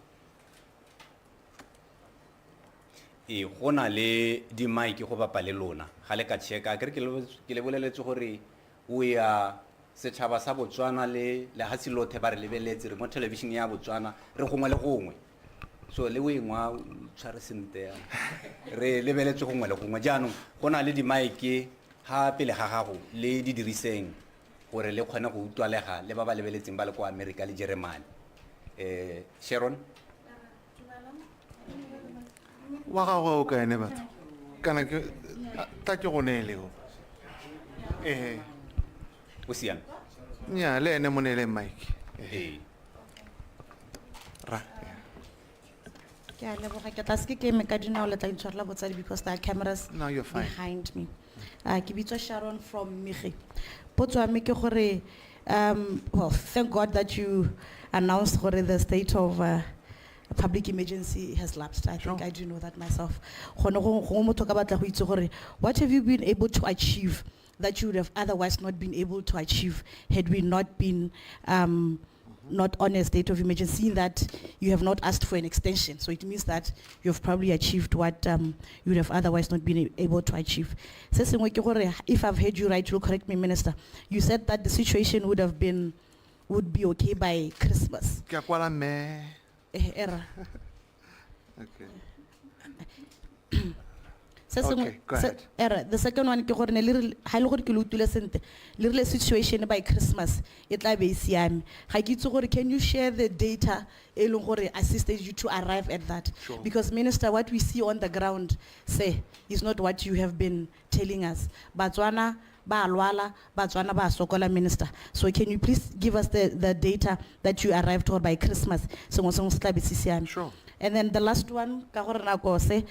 Go na le di mic go bapa le lona ga le ka checka ke le boleletse gore o ya setšhaba sa Botswana le lehatsi lothe ba re lebeletse re mo television ya Botswana re gongwe le gongwe so le wengwa tshware sente re lebeletse gongwe le gongwe jaanong go na le di mic ha pele ga gago le di diriseng gore le kgone go utwalega le ba ba lebeletseng ba le kwa America le Germany. Sharon wa gagwe o ka ene batho kana ke ta ke go neele go o siame nya le ene mo neele mike ra Ke a leboga ke tla se ke eme ka dinao le tla intshwarela botsadi because there are cameras No, you're fine. behind me. Ke bitswa Sharon from Mige. Potso ya me ke gore well, thank God that you announced gore the state of a public emergency has lapsed. I think I do know that myself. Gone go motho ka batla go itse gore what have you been able to achieve that you would have otherwise not been able to achieve had we not been not on a state of emergency, seeing that you have not asked for an extension. So it means that you have probably achieved what you would have otherwise not been able to achieve. Se sengwe ke gore, if I've heard you right, you'll correct me, Minister. You said that the situation would be okay by Christmas. ke a kwala me Error. okay Se sengwe- Okay, go se- ahead. error. The second one ke gore ne le re- ha e le gore ke lo utile sente, le rile situation by Christmas e tla be e siame. Ga ke itse gore, can you share the data e leng gore assisted you to arrive at that? Sure. Because Minister, what we see on the ground say is not what you have been telling us. Botswana ba lwala, Botswana ba sokola, Minister. So can you please give us the data that you arrived at by Christmas? Sengwe sengwe se tla be se siame. Sure. And then the last one, ka gore nako se,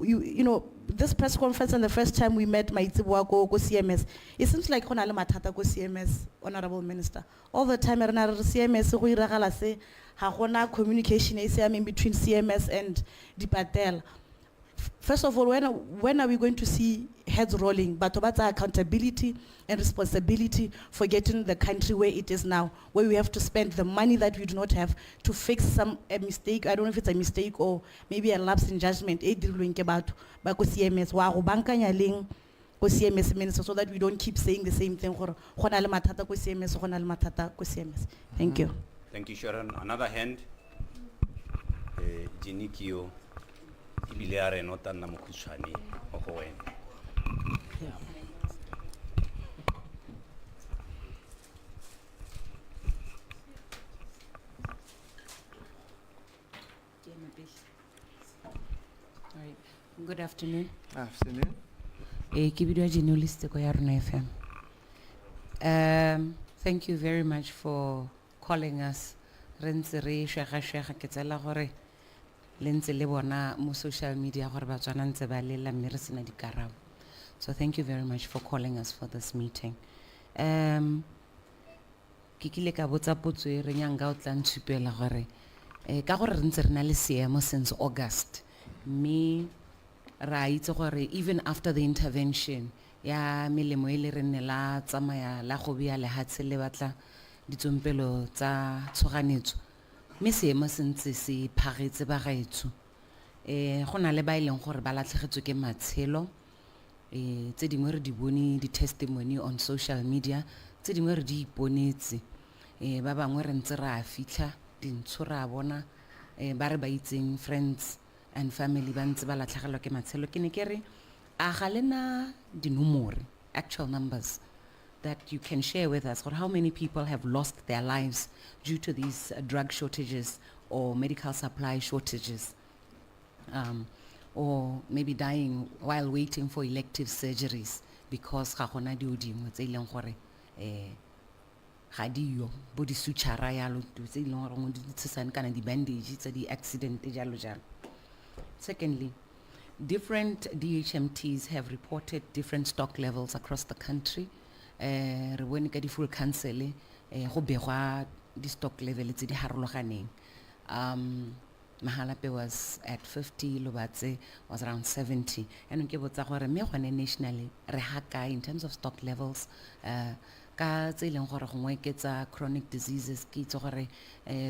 you know, this press conference and the first time we met Maitsibwa ko CMS, it seems like go na le mathata ko CMS, Honorable Minister. All the time, re na re CMS go iragala se, ha gona communication e siameng between CMS and Dipatel. First of all, when are we going to see heads rolling? But what's our accountability and responsibility for getting the country where it is now, where we have to spend the money that we do not have to fix a mistake. I don't know if it's a mistake or maybe a lapse in judgment. CMS wa go bankanya leng ko CMS, Minister, so that we don't keep saying the same thing. Go na le mathata ko CMS, go na le mathata ko CMS. Thank you. Thank you, Sharon. Another hand. Jinikio. Ibile a re nota nna mokhutswane mo go wena. Alright. Good afternoon. afternoon Ke bidwa journalist ko ya Rona FM. Thank you very much for calling us. Re ntse re shega ke tsela gore le ntse le bona mo social media gore Batswana ntse ba lela mme re sena dikarabo. So thank you very much for calling us for this meeting. Ke kile ka botsa potso e re nyanga o tla ntshupela gore ka gore re ntse re na le seemo since August. Me ra itse gore even after the intervention ya melemo e le re ne la tsamaya la go bea lehatshe le batla ditsompelo tsa tshoganetso me seemo se ntse se phagetse ba gaetso go na le ba ileng gore ba latlhegetswe ke matshelo tse dingwe re di bone di testimony on social media tse dingwe re di iponetse ba bangwe re ntse ra fitlha dintsho ra bona ba re ba itseng friends and family ba ntse ba latlhegelwa ke matshelo ke ne ke re a ga lena dinomore actual numbers that you can share with us, or how many people have lost their lives due to these drug shortages or medical supply shortages, or maybe dying while waiting for elective surgeries because ga gona dio dingwe tse ileng gore ga diyo bo di suchara yalo tse ileng gore mo di tsetsane kana di bandage tsa di accident jalo jalo. Secondly, different DHMTs have reported different stock levels across the country. Re bone ka di full council go begwa di stock level tse di harologaneng. Mahalape was at 50, Lobatse was around 70. And ke botsa gore me gone nationally re ha kae in terms of stock levels, ka tse leng gore gongwe ke tsa chronic diseases ke itse gore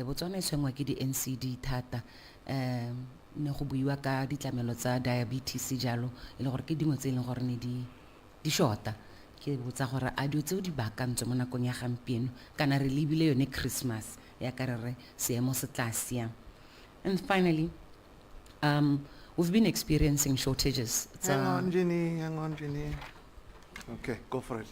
Botswana e tshwengwa ke di NCD thata, ne go buiwa ka ditlamelo tsa diabetes jalo e le gore ke dingwe tse leng gore ne di shorta. Ke botsa gore a dio tseo di bakantswe mo nakong ya gampieno kana re lebile yone Christmas ya ka re seemo se tla siang. And finally, we've been experiencing shortages. Hang on, Ginny. Okay, go for it.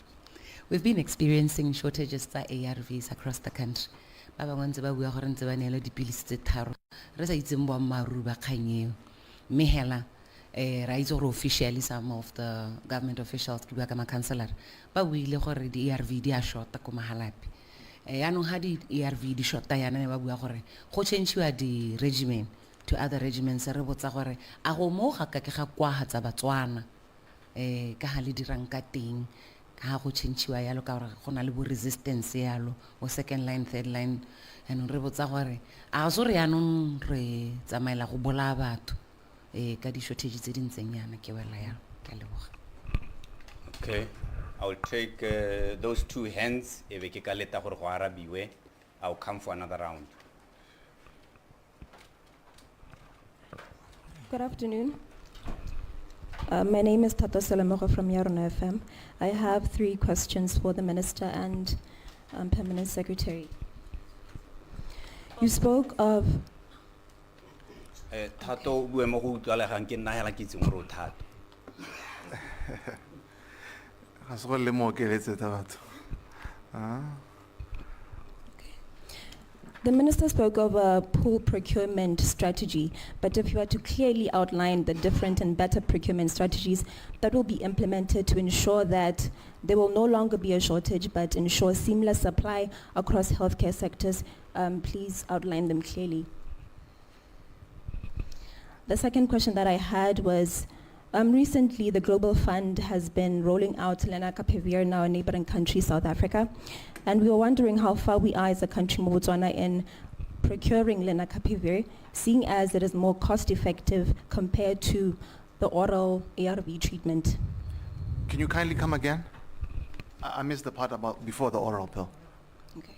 We've been experiencing shortages tsa ARVs across the country. Ba bangwe ntse ba bua gore ntse ba neelwa dipilisi tse tharo re sa itseng boammaaruri ba kgang eo. Mme hela ra itse gore officially some of the government officials ke bua ka ma-councillor ba buile gore di-ARV di a shorta ko Mahalape. Yaanong ha di-ARV di shorta yana ne ba bua gore go change-iwa di-regimen to other regimens re botsa gore a go mo ga ka ke ga kwa tsa Botswana ka ha le dirang ka teng ka go change-iwa yalo ka gore go na le bo resistance yalo o second line third line and re botsa gore a so re yaanong re tsamaela go bola batho ka di shortage tse di ntseng yana ke wela yalo ka leboga. Okay, I'll take those two hands. Ebe ke ka leta gore go arabiwe. I'll come for another round. Good afternoon. My name is Tato Selemogo from Yarona FM. I have 3 questions for the Minister and Permanent Secretary. You spoke of... Tato bue mo go utlwalegang ke nna hela ke itseng gore o Tato. Ga se go le mo okeletse ta batho. The Minister spoke of a pool procurement strategy, but if you were to clearly outline the different and better procurement strategies that will be implemented to ensure that there will no longer be a shortage, but ensure seamless supply across healthcare sectors, please outline them clearly. The second question that I had was, recently the Global Fund has been rolling out lenacapavir in our neighboring country, South Africa. And we were wondering how far we are as a country, Botswana, in procuring lenacapavir, seeing as it is more cost effective compared to the oral ARV treatment. Can you kindly come again? I missed the part about before the oral pill. Okay.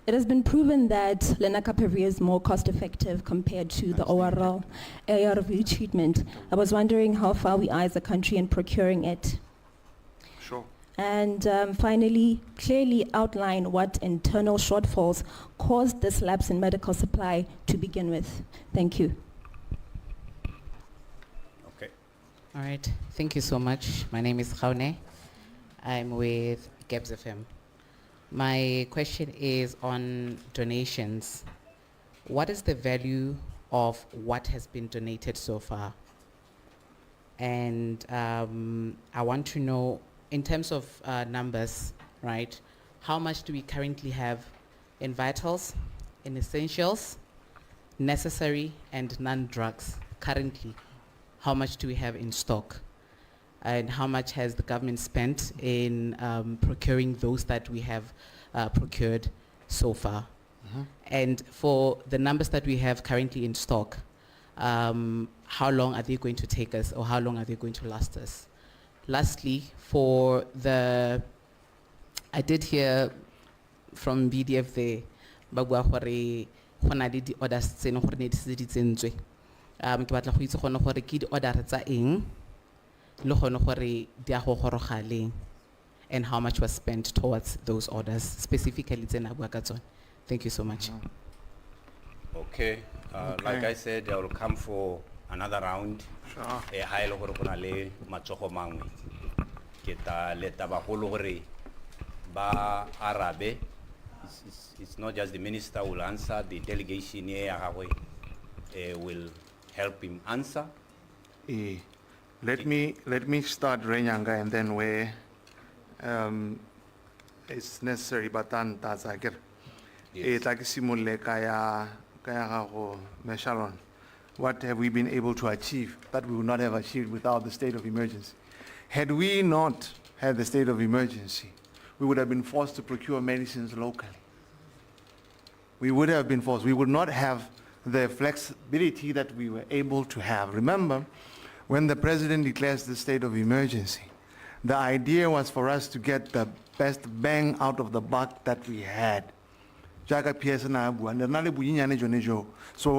It has been proven that lenacapavir is more cost effective compared to the oral ARV treatment. I was wondering how far we are as a country in procuring it. Sure. And finally, clearly outline what internal shortfalls caused this lapse in medical supply to begin with. Thank you. Okay. All right, thank you so much. My name is Khaune. I'm with GABS FM. My question is on donations. What is the value of what has been donated so far? And I want to know, in terms of numbers, right, how much do we currently have in vitals, in essentials, necessary and non-drugs currently? How much do we have in stock? And how much has the government spent in procuring those that we have procured so far? And for the numbers that we have currently in stock, how long are they going to take us, or how long are they going to last us? Lastly, for the, I did hear from BDF there, bagua gore gona le di orders tseno gore ne di tsentswe. Ke batla go itse gone gore ke di order tsa eng le gone gore di a go gorogaleng, and how much was spent towards those orders, specifically tsena bua ka tsone. Thank you so much. Okay. Like I said, I will come for another round. Sure. Ha ele gore go na le matsogo mangwe ke ta leta bagolo gore ba arabe. It's not just the minister will answer, the delegation here will help him answer. Let me start Renyanga, and then where it's necessary batan tazagir. Yes. Like simule kaya gago Meshalon. What have we been able to achieve that we would not have achieved without the state of emergency? Had we not had the state of emergency, we would have been forced to procure medicines locally. We would have been forced. We would not have the flexibility that we were able to have. Remember, when the president declares the state of emergency, the idea was for us to get the best bang out of the buck that we had. So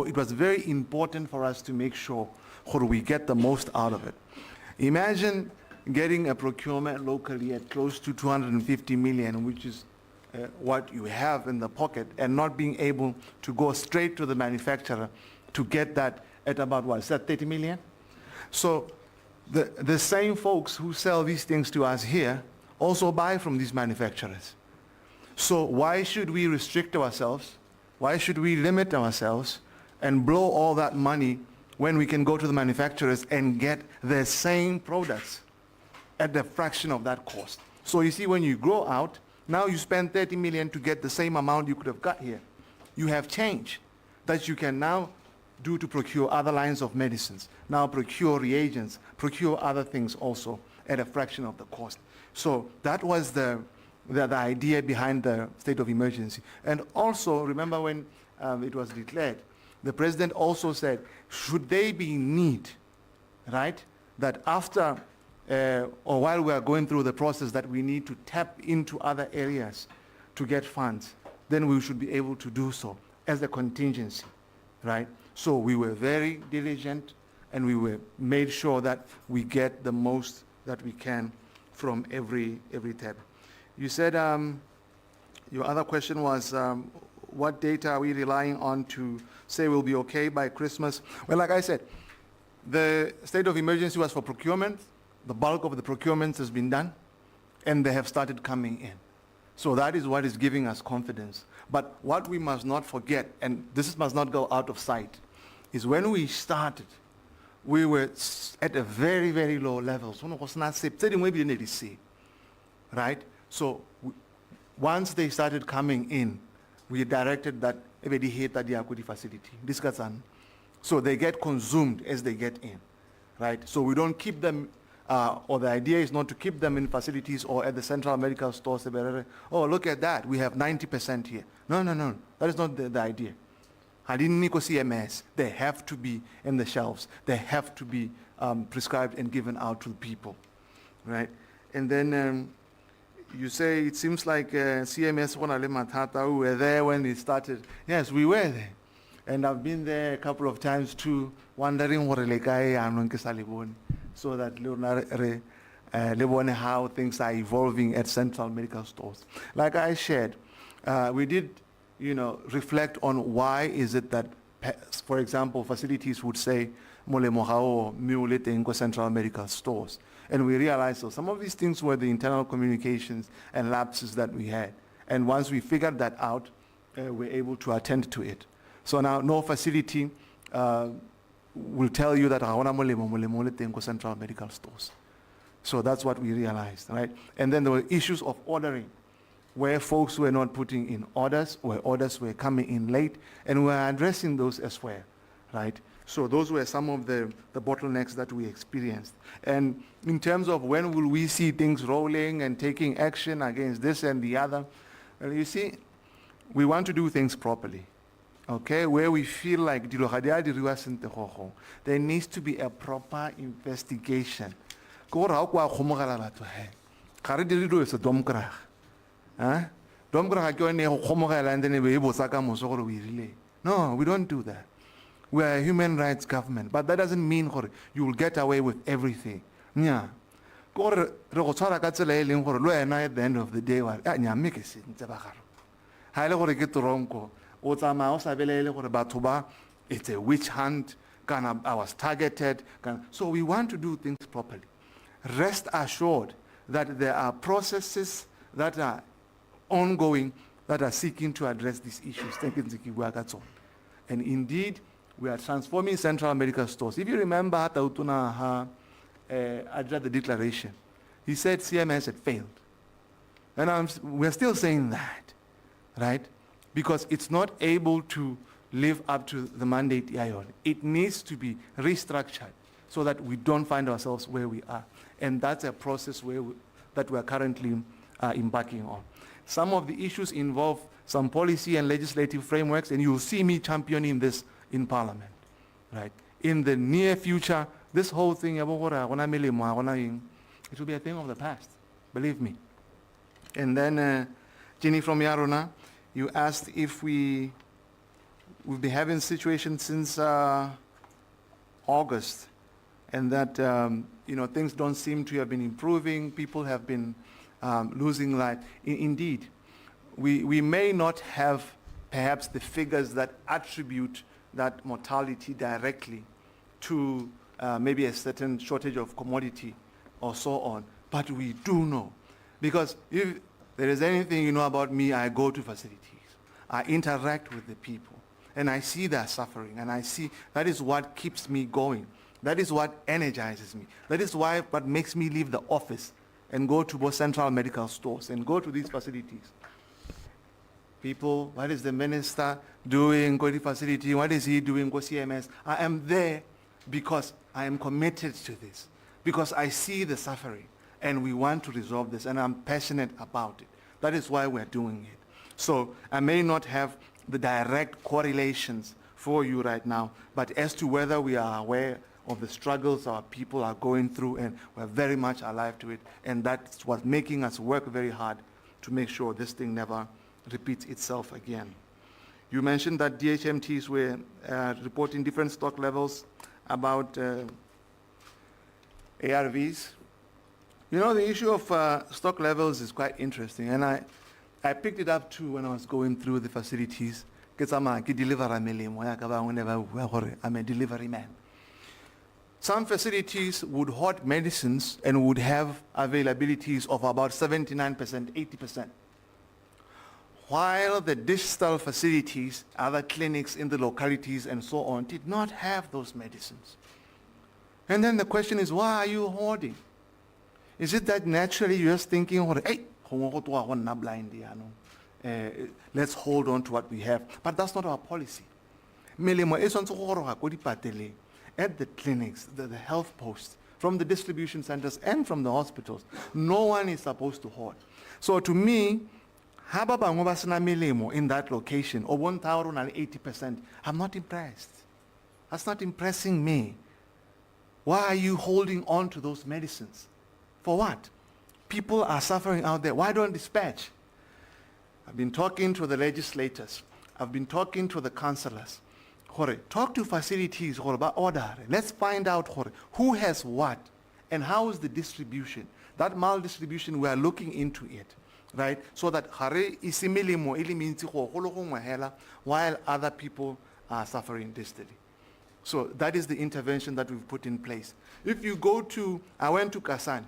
it was very important for us to make sure we get the most out of it. Imagine getting a procurement locally at close to 250 million, which is what you have in the pocket, and not being able to go straight to the manufacturer to get that at about what, is that 30 million? So the same folks who sell these things to us here also buy from these manufacturers. So why should we restrict ourselves? Why should we limit ourselves and blow all that money when we can go to the manufacturers and get the same products at a fraction of that cost? So you see, when you grow out, now you spend 30 million to get the same amount you could have got here. You have change that you can now do to procure other lines of medicines, now procure reagents, procure other things also at a fraction of the cost. So that was the idea behind the state of emergency. And also, remember when it was declared, the president also said, should they be in need, right, that after or while we are going through the process that we need to tap into other areas to get funds, then we should be able to do so as a contingency, right? So we were very diligent, and we made sure that we get the most that we can from every tab. You said your other question was what data are we relying on to say we'll be okay by Christmas? Well, like I said, the state of emergency was for procurement. The bulk of the procurements has been done, and they have started coming in. So that is what is giving us confidence. But what we must not forget, and this must not go out of sight, is when we started, we were at a very, very low level. Right? So once they started coming in, we directed that everybody hit the equity facility. So they get consumed as they get in. Right? So we don't keep them, or the idea is not to keep them in facilities or at the central medical stores. Oh, look at that, we have 90% here. No, that is not the idea. CMS, they have to be in the shelves. They have to be prescribed and given out to people, right? And then you say it seems like CMS we were there when it started. Yes, we were there. And I've been there a couple of times too, wondering so that how things are evolving at central medical stores. Like I shared, we did reflect on why is it that, for example, facilities would say central medical stores. And we realized so some of these things were the internal communications and lapses that we had. And once we figured that out, we're able to attend to it. So now no facility will tell you that central medical stores. So that's what we realized, right? And then there were issues of ordering, where folks were not putting in orders, where orders were coming in late, and we are addressing those as well, right? So those were some of the bottlenecks that we experienced. And in terms of when will we see things rolling and taking action against this and the other, well, you see, we want to do things properly, okay? Where we feel like there needs to be a proper investigation. No, we don't do that. We are a human rights government, but that doesn't mean you will get away with everything. Yeah. At the end of the day, it's a witch hunt, I was targeted. So we want to do things properly. Rest assured that there are processes that are ongoing that are seeking to address these issues. And indeed, we are transforming central medical stores. If you remember, addressed the declaration. He said CMS had failed. And we're still saying that, right? Because it's not able to live up to the mandate. It needs to be restructured so that we don't find ourselves where we are. And that's a process that we're currently embarking on. Some of the issues involve some policy and legislative frameworks, and you'll see me championing this in Parliament, right? In the near future, this whole thing, it will be a thing of the past, believe me. And then, Jenny from Yarona, you asked if we've been having situations since August, and that things don't seem to have been improving. People have been losing life. Indeed, we may not have perhaps the figures that attribute that mortality directly to maybe a certain shortage of commodity or so on, but we do know. Because if there is anything you know about me, I go to facilities. I interact with the people, and I see their suffering, and I see that is what keeps me going. That is what energizes me. That is what makes me leave the office and go to both central medical stores and go to these facilities. People, what is the minister doing? Go to the facility. What is he doing? Go CMS. I am there because I am committed to this, because I see the suffering, and we want to resolve this, and I'm passionate about it. That is why we're doing it. So I may not have the direct correlations for you right now, but as to whether we are aware of the struggles our people are going through, and we're very much alive to it, and that's what's making us work very hard to make sure this thing never repeats itself again. You mentioned that DHMTs were reporting different stock levels about ARVs. You know, the issue of stock levels is quite interesting, and I picked it up too when I was going through the facilities. I'm a delivery man. Some facilities would hoard medicines and would have availabilities of about 79%, 80%. While the distal facilities, other clinics in the localities and so on, did not have those medicines. And then the question is, why are you hoarding? Is it that naturally you're just thinking, hey, let's hold on to what we have? But that's not our policy. At the clinics, the health posts, from the distribution centers and from the hospitals, no one is supposed to hoard. So to me, in that location, or 1,080%, I'm not impressed. That's not impressing me. Why are you holding on to those medicines? For what? People are suffering out there. Why don't dispatch? I've been talking to the legislators. I've been talking to the councillors. Talk to facilities about order. Let's find out who has what and how is the distribution. That maldistribution, we are looking into it, right? So that while other people are suffering distally. So that is the intervention that we've put in place. If you go to, I went to Kasane.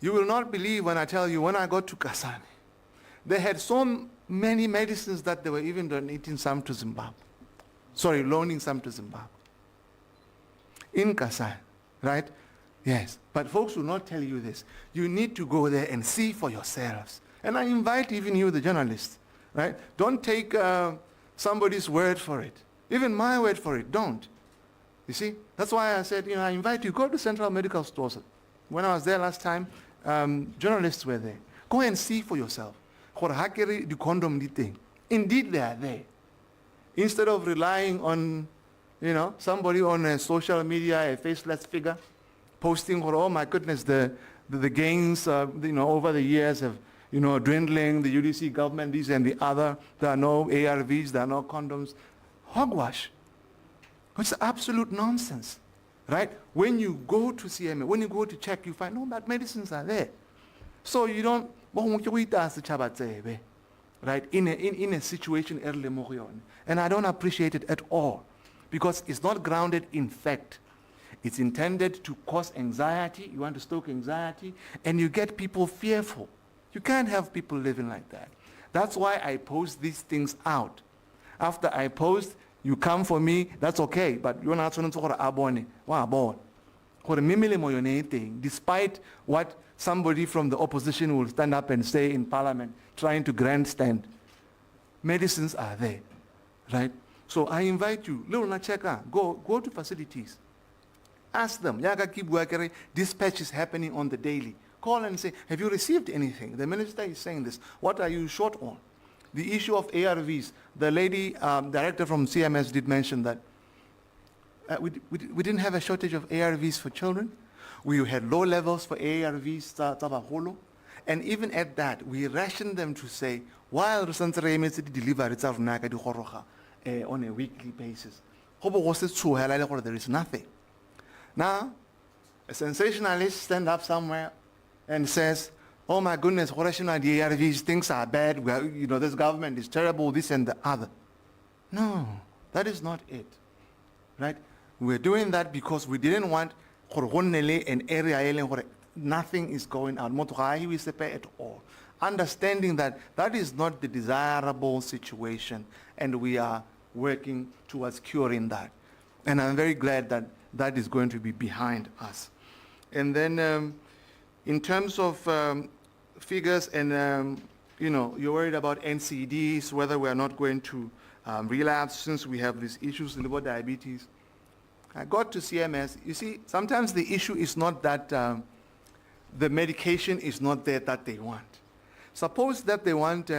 You will not believe when I tell you, when I got to Kasane, they had so many medicines that they were even donating some to Zimbabwe. Loaning some to Zimbabwe. In Kasane, right? Yes. But folks will not tell you this. You need to go there and see for yourselves. And I invite even you, the journalists, right? Don't take somebody's word for it. Even my word for it, don't. You see? That's why I said, I invite you, go to central medical stores. When I was there last time, journalists were there. Go and see for yourself. Indeed, they are there. Instead of relying on, somebody on a social media, a faceless figure, posting, oh my goodness, the gains, over the years have, dwindling, the UDC government, this and the other, there are no ARVs, there are no condoms. Hogwash. It's absolute nonsense, right? When you go to CMA, when you go to check, you find, no, that medicines are there. So you don't, right, in a situation early morning. And I don't appreciate it at all, because it's not grounded in fact. It's intended to cause anxiety. You want to stoke anxiety, and you get people fearful. You can't have people living like that. That's why I post these things out. After I post, you come for me, that's okay, but you're not going to despite what somebody from the opposition will stand up and say in Parliament, trying to grandstand. Medicines are there, right? So I invite you, go to facilities. Ask them, dispatch is happening on the daily. Call and say, have you received anything? The minister is saying this. What are you short on? The issue of ARVs, the lady director from CMS did mention that we didn't have a shortage of ARVs for children. We had low levels for ARVs, tsa bagolo. And even at that, we rationed them to say, while re santse re emetse di-delivery tsa rona ka di goroga, on a weekly basis, go bo go se tshohela le gore there is nothing. Now, a sensationalist stand up somewhere and says, oh my goodness, the ARVs, things are bad, we are, this government is terrible, this and the other. No, that is not it, right? We're doing that because we didn't want an area where nothing is going out, at all. Understanding that that is not the desirable situation, and we are working towards curing that. And I'm very glad that that is going to be behind us. And then in terms of figures and, you're worried about NCDs, whether we are not going to relapse since we have these issues in liver diabetes. I got to CMS. You see, sometimes the issue is not that the medication is not there that they want. Suppose that they want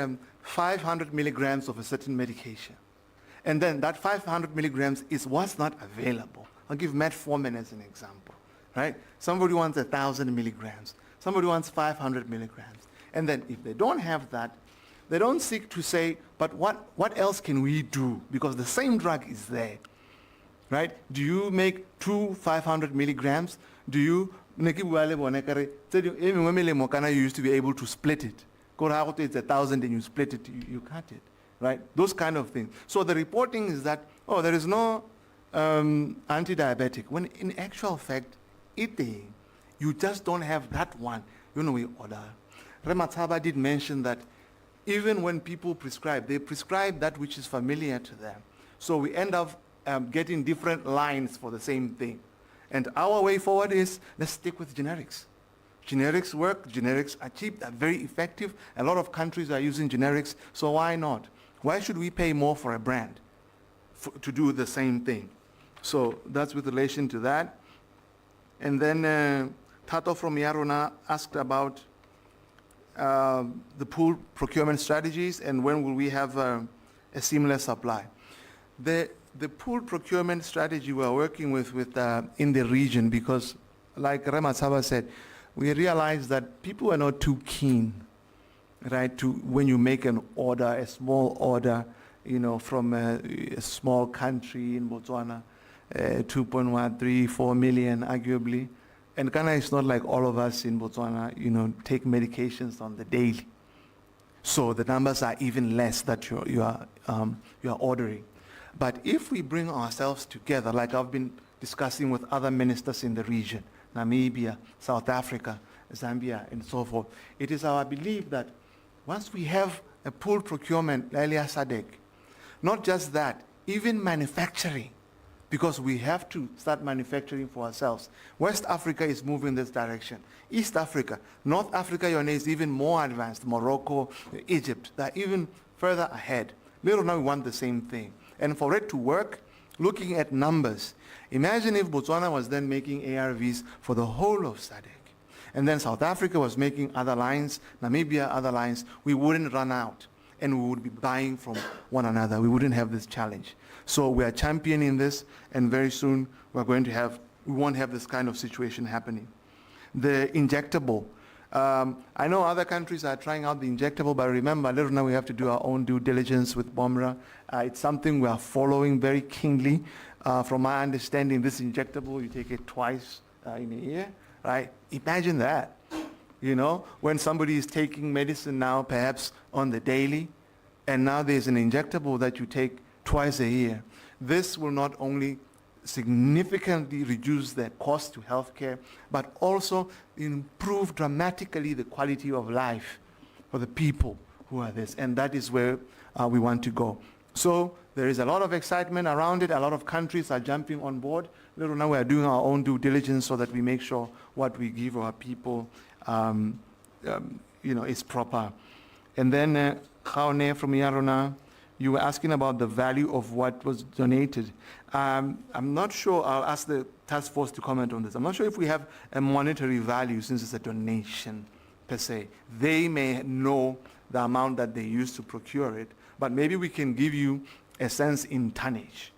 500 milligrams of a certain medication. And then that 500 milligrams is what's not available. I'll give metformin as an example, right? Somebody wants 1,000 milligrams. Somebody wants 500 milligrams. And then if they don't have that, they don't seek to say, but what else can we do? Because the same drug is there, right? Do you make 2 500 milligrams? Do you, you used to be able to split it. It's 1,000 and you split it, you cut it, right? Those kind of things. So the reporting is that, oh, there is no anti-diabetic, when in actual fact, you just don't have that one. We order. Rematsaba did mention that even when people prescribe, they prescribe that which is familiar to them. So we end up getting different lines for the same thing. And our way forward is, let's stick with generics. Generics work, generics are cheap, they're very effective. A lot of countries are using generics, so why not? Why should we pay more for a brand to do the same thing? So that's with relation to that. And then Tato from Yarona asked about the pool procurement strategies and when will we have a seamless supply. The pool procurement strategy we are working with in the region because, like Rematsaba said, we realized that people are not too keen, right, to when you make an order, a small order, from a small country in Botswana, 2.134 million arguably. And Ghana is not like all of us in Botswana, take medications on the daily. So the numbers are even less that you are ordering. But if we bring ourselves together, like I've been discussing with other ministers in the region, Namibia, South Africa, Zambia, and so forth, it is our belief that once we have a pool procurement, Lalia Sadek, not just that, even manufacturing, because we have to start manufacturing for ourselves. West Africa is moving this direction. East Africa, North Africa, is even more advanced. Morocco, Egypt, they're even further ahead. Little now we want the same thing. And for it to work, looking at numbers, imagine if Botswana was then making ARVs for the whole of SADC. And then South Africa was making other lines, Namibia other lines, we wouldn't run out. And we would be buying from one another. We wouldn't have this challenge. So we are championing this, and very soon we won't have this kind of situation happening. The injectable. I know other countries are trying out the injectable, but remember, little now we have to do our own due diligence with BOMRA. It's something we are following very keenly. From my understanding, this injectable, you take it twice in a year, right? Imagine that. When somebody is taking medicine now, perhaps on the daily, and now there's an injectable that you take twice a year. This will not only significantly reduce the cost to healthcare, but also improve dramatically the quality of life for the people who are this. And that is where we want to go. So there is a lot of excitement around it. A lot of countries are jumping on board. Little now we are doing our own due diligence so that we make sure what we give our people is proper. And then Khaone from Yarona, you were asking about the value of what was donated. I'm not sure, I'll ask the task force to comment on this. I'm not sure if we have a monetary value since it's a donation per se. They may know the amount that they use to procure it, but maybe we can give you a sense in tonnage,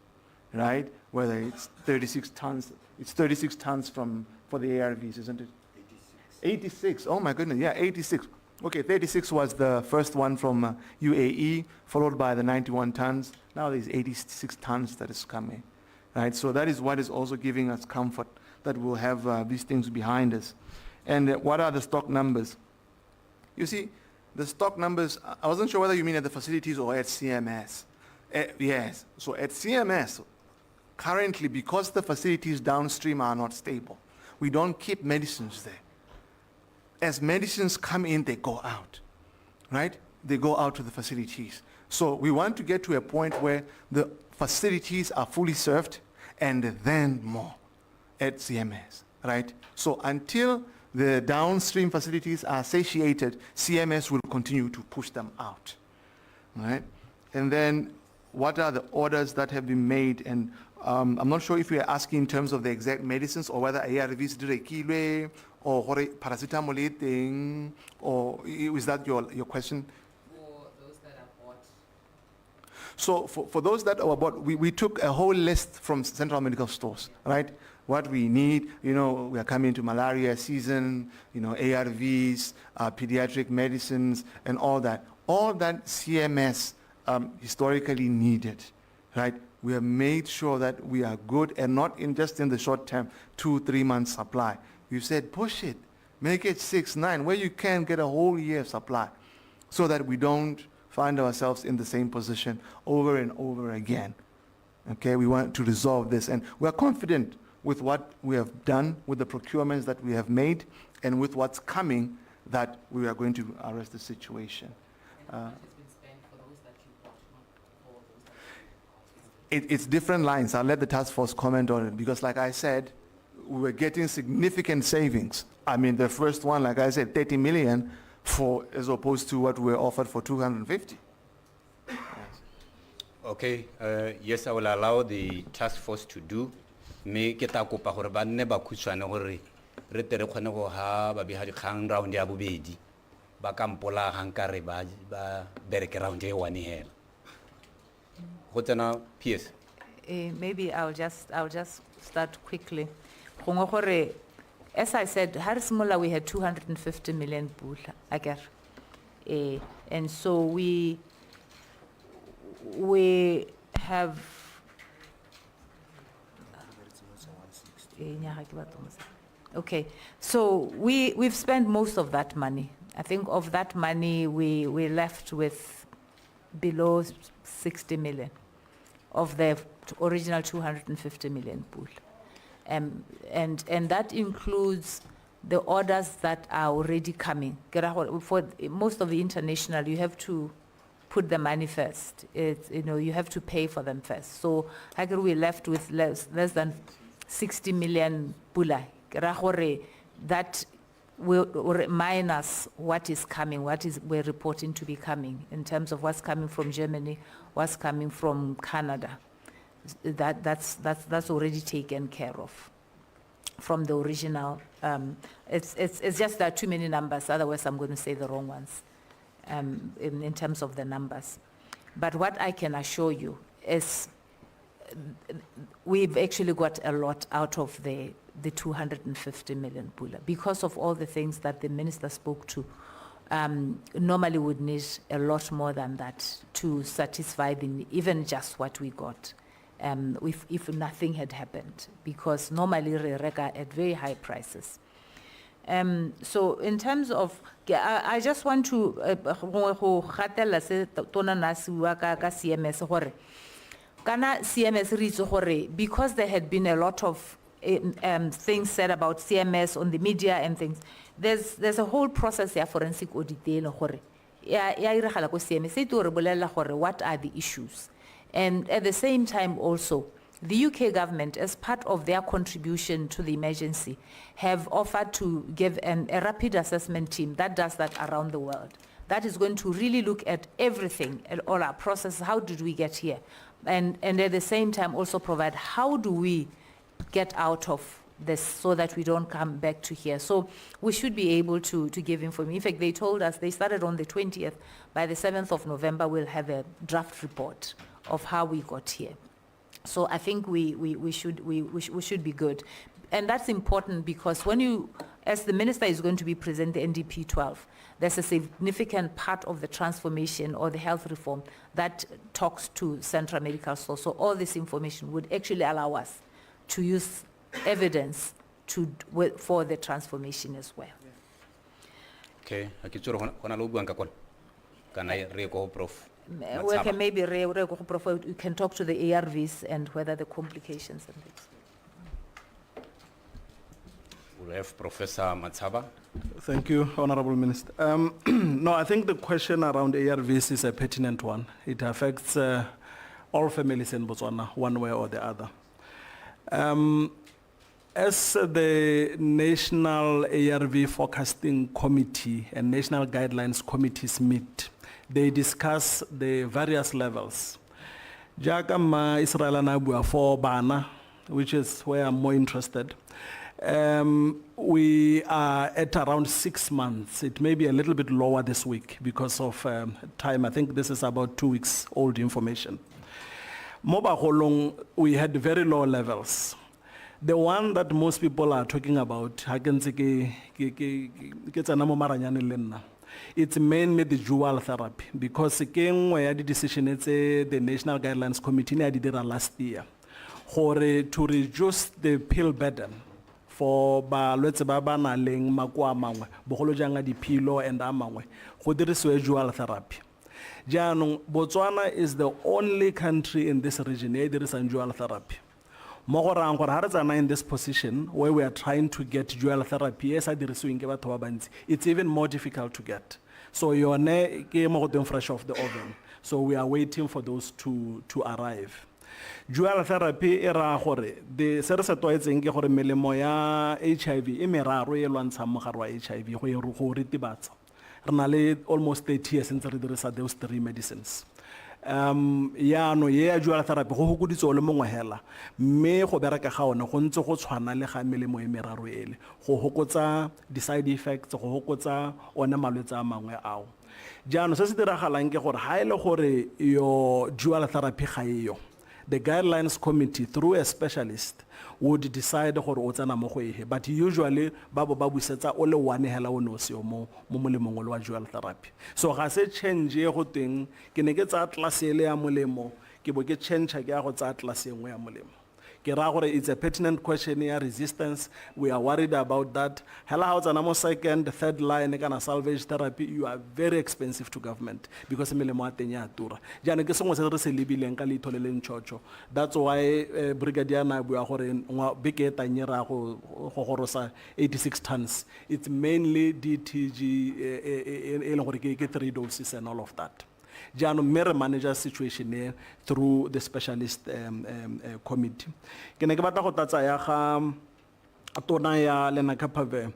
right? Whether it's 36 tons, it's 36 tons for the ARVs, isn't it? 86, oh my goodness, yeah, 86. Okay, 36 was the first one from UAE, followed by the 91 tons. Now there's 86 tons that is coming, right? So that is what is also giving us comfort, that we'll have these things behind us. And what are the stock numbers? You see, the stock numbers, I wasn't sure whether you mean at the facilities or at CMS. Yes, so at CMS, currently, because the facilities downstream are not stable, we don't keep medicines there. As medicines come in, they go out, right? They go out to the facilities. So we want to get to a point where the facilities are fully served and then more at CMS, right? So until the downstream facilities are satiated, CMS will continue to push them out, right? And then what are the orders that have been made? And I'm not sure if we are asking in terms of the exact medicines or whether ARVs direkilwe or paracetamol e teng, or is that your question? For those that are bought. So for those that are bought, we took a whole list from central medical stores, right? What we need, we are coming into malaria season, ARVs, pediatric medicines, and all that. All that CMS historically needed, right? We have made sure that we are good and not just in the short term, 2-3 months supply. We've said, push it, make it 6-9, where you can get a whole year supply, so that we don't find ourselves in the same position over and over again. Okay, we want to resolve this, and we're confident with what we have done, with the procurements that we have made, and with what's coming, that we are going to arrest the situation. And how much has been spent for those that you bought, not for those that It's different lines. I'll let the task force comment on it, because like I said, we were getting significant savings. I mean, the first one, like I said, 30 million as opposed to what we were offered for 250. Yes. Okay, yes, I will allow the task force to do. Me ke ta kopa gore ba nne ba khutshwane gore re tle re kgone go ha ba begadikgang round ya bobedi ba kampola gang ka re ba bereke round e one hela go tsena PS. Maybe I'll just start quickly. Gongwe gore, as I said, Harrismula we had 250 million pula, agar. And so we have okay, so we've spent most of that money. I think of that money we left with below 60 million of the original 250 million pool. And that includes the orders that are already coming. For most of the international, you have to put the money first. You have to pay for them first. So we left with less than 60 million pula. That will remind us what is coming, we're reporting to be coming in terms of what's coming from Germany, what's coming from Canada. That's already taken care of from the original. It's just there are too many numbers, otherwise I'm going to say the wrong ones in terms of the numbers. But what I can assure you is we've actually got a lot out of the 250 million pula because of all the things that the minister spoke to. Normally would need a lot more than that to satisfy even just what we got. If nothing had happened, because normally we reka at very high prices. So in terms of, I just want to CMS Kana CMS because there had been a lot of things said about CMS on the media and things. There's a whole process here, forensic audit. What are the issues? And at the same time also, the UK government, as part of their contribution to the emergency, have offered to give a rapid assessment team that does that around the world. That is going to really look at everything, at all our processes, how did we get here? And at the same time also provide how do we get out of this, so that we don't come back to here. So we should be able to give information. In fact, they told us they started on the 20th. By the 7th of November, we'll have a draft report of how we got here. So I think we should be good. And that's important because when you, as the minister is going to be present the NDP 12, there's a significant part of the transformation or the health reform that talks to Central Medical Source. So all this information would actually allow us to use evidence for the transformation as well. Okay, hona lo buang ka kona. Kana re ko Prof. We can maybe you can talk to the ARVs and whether the complications and things. We'll have Professor Matsaba. Thank you, Honorable Minister. No, I think the question around ARVs is a pertinent one. It affects all families in Botswana, one way or the other. As the National ARV Forecasting Committee and National Guidelines Committees meet, they discuss the various levels. Jaka ma Israel na bua for Bana, which is where I'm more interested. We are at around 6 months. It may be a little bit lower this week because of time. I think this is about 2 weeks old information. Moba Holong, we had very low levels. The one that most people are talking about, it's mainly the dual therapy because where the decision it's the National Guidelines Committee did last year to reduce the pill burden for balwetse ba ba na leng makwa mangwe bogolo jang di pilo and amangwe go dirisiwe dual therapy. Jaanong Botswana is the only country in this region where there is dual therapy. In this position where we are trying to get dual therapy, it's even more difficult to get. So you're fresh off the oven. So we are waiting for those to arrive. Dual therapy the melemo ya HIV HIV almost 30 years since those 3 medicines. Dual therapy go goditse o le mongwe hela mme go bereka ga ona go ntse go tshwana le ga melemo e meraro ele go hokotsa di side effects go hokotsa ona malwetse a mangwe ao jaano se se diragalang ke gore ha ile gore yo dual therapy ga eyo the guidelines committee through a specialist would decide gore o tsena mo go ehe but usually ba busetsa o le one hela o no se mo molemong wa dual therapy so ga se change e go teng ke ne ke tsa class ele ya molemo ke bo ke change ke ya go tsa class engwe ya molemo ke ra gore it's a pertinent question ya resistance we are worried about that hela ha o tsana mo second third line kana salvage therapy you are very expensive to government because melemo a teng ya tura jana ke sengwe se re se lebileng ka litho le lentšhotsho that's why brigadier na bua gore beke tanyera go gorosa 86 tons it's mainly DTG e le gore ke 3 doses and all of that. Jano mere manager situation through the specialist committee. Ke ne ke batla go tatsa ya ga tona ya Lena Kapave.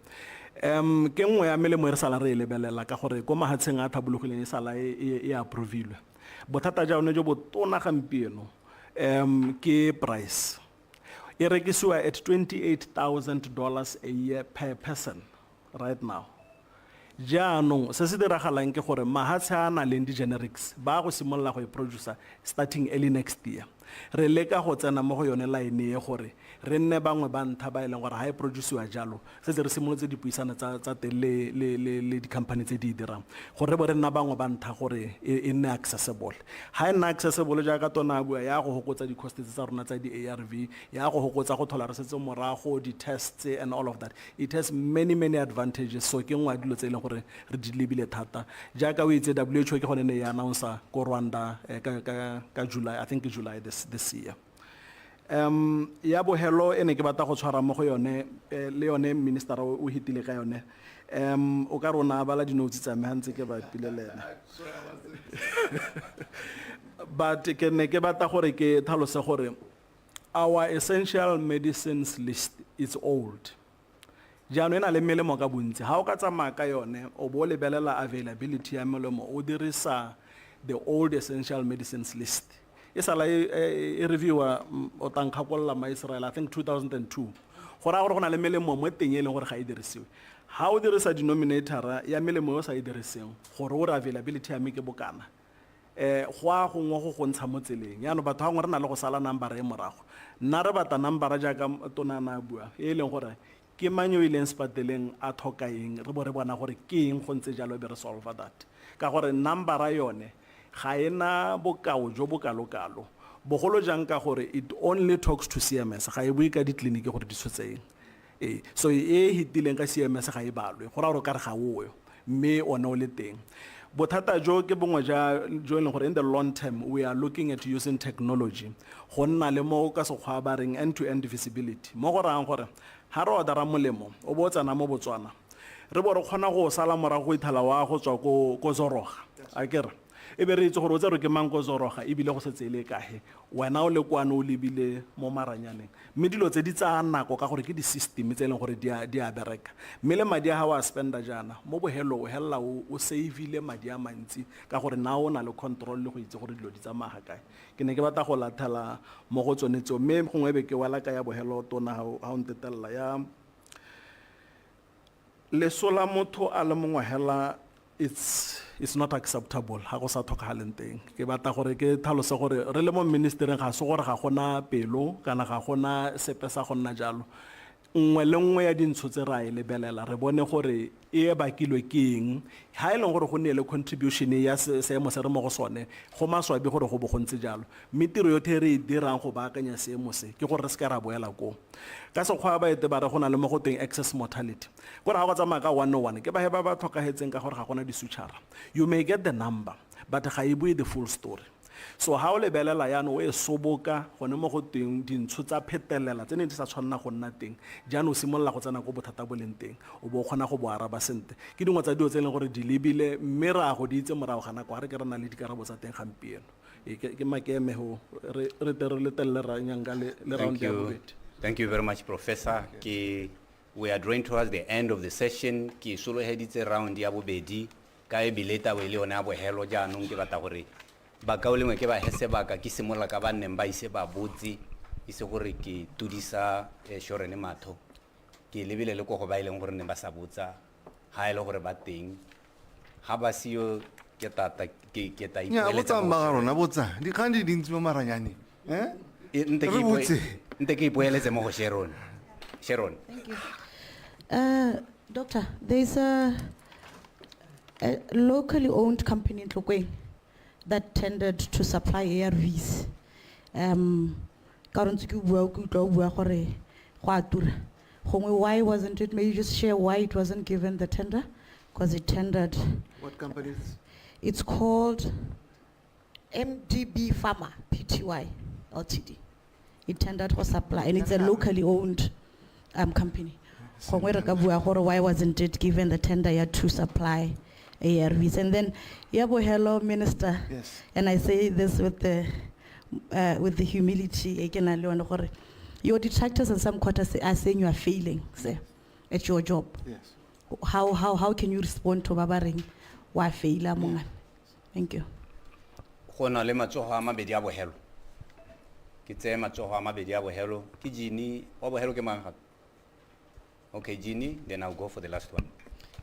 Ke nngwe ya melemo re sala re lebelela ka gore ko mahatsheng a tlhabologileng sala e approvilwe. Bothata ja one jo bo tona gampieno ke price. E rekisiwa at $28,000 a year per person right now. Jaanong se se diragalang ke gore mahatshe a na leng di generics ba go simolla go e producer starting early next year re leka go tsena mo go yone line e gore re nne bangwe ba ntha ba ileng gore ha e produciwa jalo se se re simolotse dipuisana tsa le di company tse di dirang gore bo re nna bangwe ba ntha gore e nne accessible ha e nna accessible ja ka tona bua ya go hokotsa di costs tsa rona tsa di ARV ya go hokotsa go thola re setse morago di tests and all of that it has many advantages so ke ngwa dilo tse ile gore re di lebile thata ja ka o itse WHO ke gone ne ya announce ko Rwanda ka July I think July this year. Ya bohelo ene ke batla go tshwara mo go yone le yone minister o hitile ka yone o ka rona bala di notes tsa me hantse ke ba pilelena but ke ne ke batla gore ke tlhalose gore our essential medicines list is old jaano ena le melemo ka bontsi ha o ka tsamaya ka yone o bo lebelela availability ya melemo o dirisa the old essential medicines list Isala review o tankhakolla ma Israel I think 2002 go raya gore go na le melemo mo teng e leng gore ga e dirisiwe ha o dirisa denominatora ya melemo yo sa e diriseng gore o re availability ya me ke bokana go a gongwe go ntsha mo tseleng yaanong batho gangwe re na le go sala number e morago nna re batla number jaaka tonana a bua e leng gore ke mang yo ileng sepateleng a tlhoka eng re bo re bona gore ke eng go ntse jalo be re solve that ka gore number yone ga ena bokao jo bokalo-kalo bogolo jang ka gore it only talks to CMS ga e bue ka ditleliniki gore di tshotse eng so e hitileng ka CMS ga e balwe go raya gore ka re ga oyo mme one o le teng bothata jo ke bongwe jo e leng gore in the long term we are looking at using technology go nna le mo ka sekgwa ba reng end-to-end visibility mo go rayang gore ha re odara molemo o bo tsana mo Botswana re bo re kgona go sala morago go ithala wa go tswa ko Zoroga a kere e be re itse gore o tse re ke mang ko Zoroga e bile go se tsele kae wena o le kwane o lebile mo maranyaneng mme dilo tse di tsa nako ka gore ke di system tse leng gore di a bereka mme le madi a ha wa spenda jana mo bohelo o hella o saveile madi a mantsi ka gore na o na le control le go itse gore dilo di tsamaya kae ke ne ke batla go lathela mo go tsonetseo mme gongwe be ke wala ka ya bohelo tona ha o ntetella ya lesola motho a le mongwe hela it's not acceptable ha go sa tlhokagaleng teng ke batla gore ke tlhalose gore re le mo ministereng ga se gore ga gona pelo kana ga gona sepe sa go nna jalo nngwe le nngwe ya dintsho tse ra e lebelela re bone gore e bakilwe ke eng ha e leng gore go ne le contribution ya seemo se re mo go sone go maswabi gore go bo go ntse jalo mme tiro yotlhe re e dirang go baakanya seemo se ke gore re se ka ra boela ko ka sekgwa ba ete ba re go na le mo go teng excess mortality gore ga go tsamaya ka 101 ke ba he ba tlhokagetseng ka gore ga gona di-suture you may get the number but ga e bue the full story so ha o lebelela yana o e soboka gone mo go teng dintsho tsa phetelela tse ne di sa tshwanna go nna teng jaanong o simolola go tsena go bothata bo leng teng o bo kgona go bo araba sente ke dingwe tsa dilo tse e leng gore di lebile mme ra go di itse morago ga nako ga re ke re na le dikarabo tsa teng gampieno ke makeme go re letelele ranyanga le round ya bobedi. Thank you very much, Professor. We are drawing towards the end of the session. Ki solo heditse round ya bobedi ka e bileta we le ona bo helo jaanong ke batla gore ba ka o lengwe ke ba hese ba ka ke simolla ka ba neng ba ise ba botsi ise gore ke tudisa Shorene Matho ke lebile le go ba ileng gore ne ba sa botsa ha ile gore ba teng ha ba siyo ke tata ke ta nya botsa mma rona botsa di kgang di dintsi mo maranyane nte ke ipoeletse mo go Sharon. Thank you. Doctor, there's a locally owned company in Tlokwe that tended to supply ARVs. Why wasn't it? May you just share why it wasn't given the tender? Because it tendered. What company is this? It's called MDB Pharma Pty Ltd. It tendered for supply, and it's a locally owned company. Why wasn't it given the tender to supply ARVs? And then, hello, Minister. Yes. And I say this with the humility. Your detractors in some quarters are saying you are failing, sir, at your job. Yes. How can you respond to Babaring? Why fail? Thank you. Gona le matsogo a mabedi a bohelo ke tse matsogo a mabedi a bohelo ke Jini wa bohelo ke mang gape? Okay, Jini, then I'll go for the last one.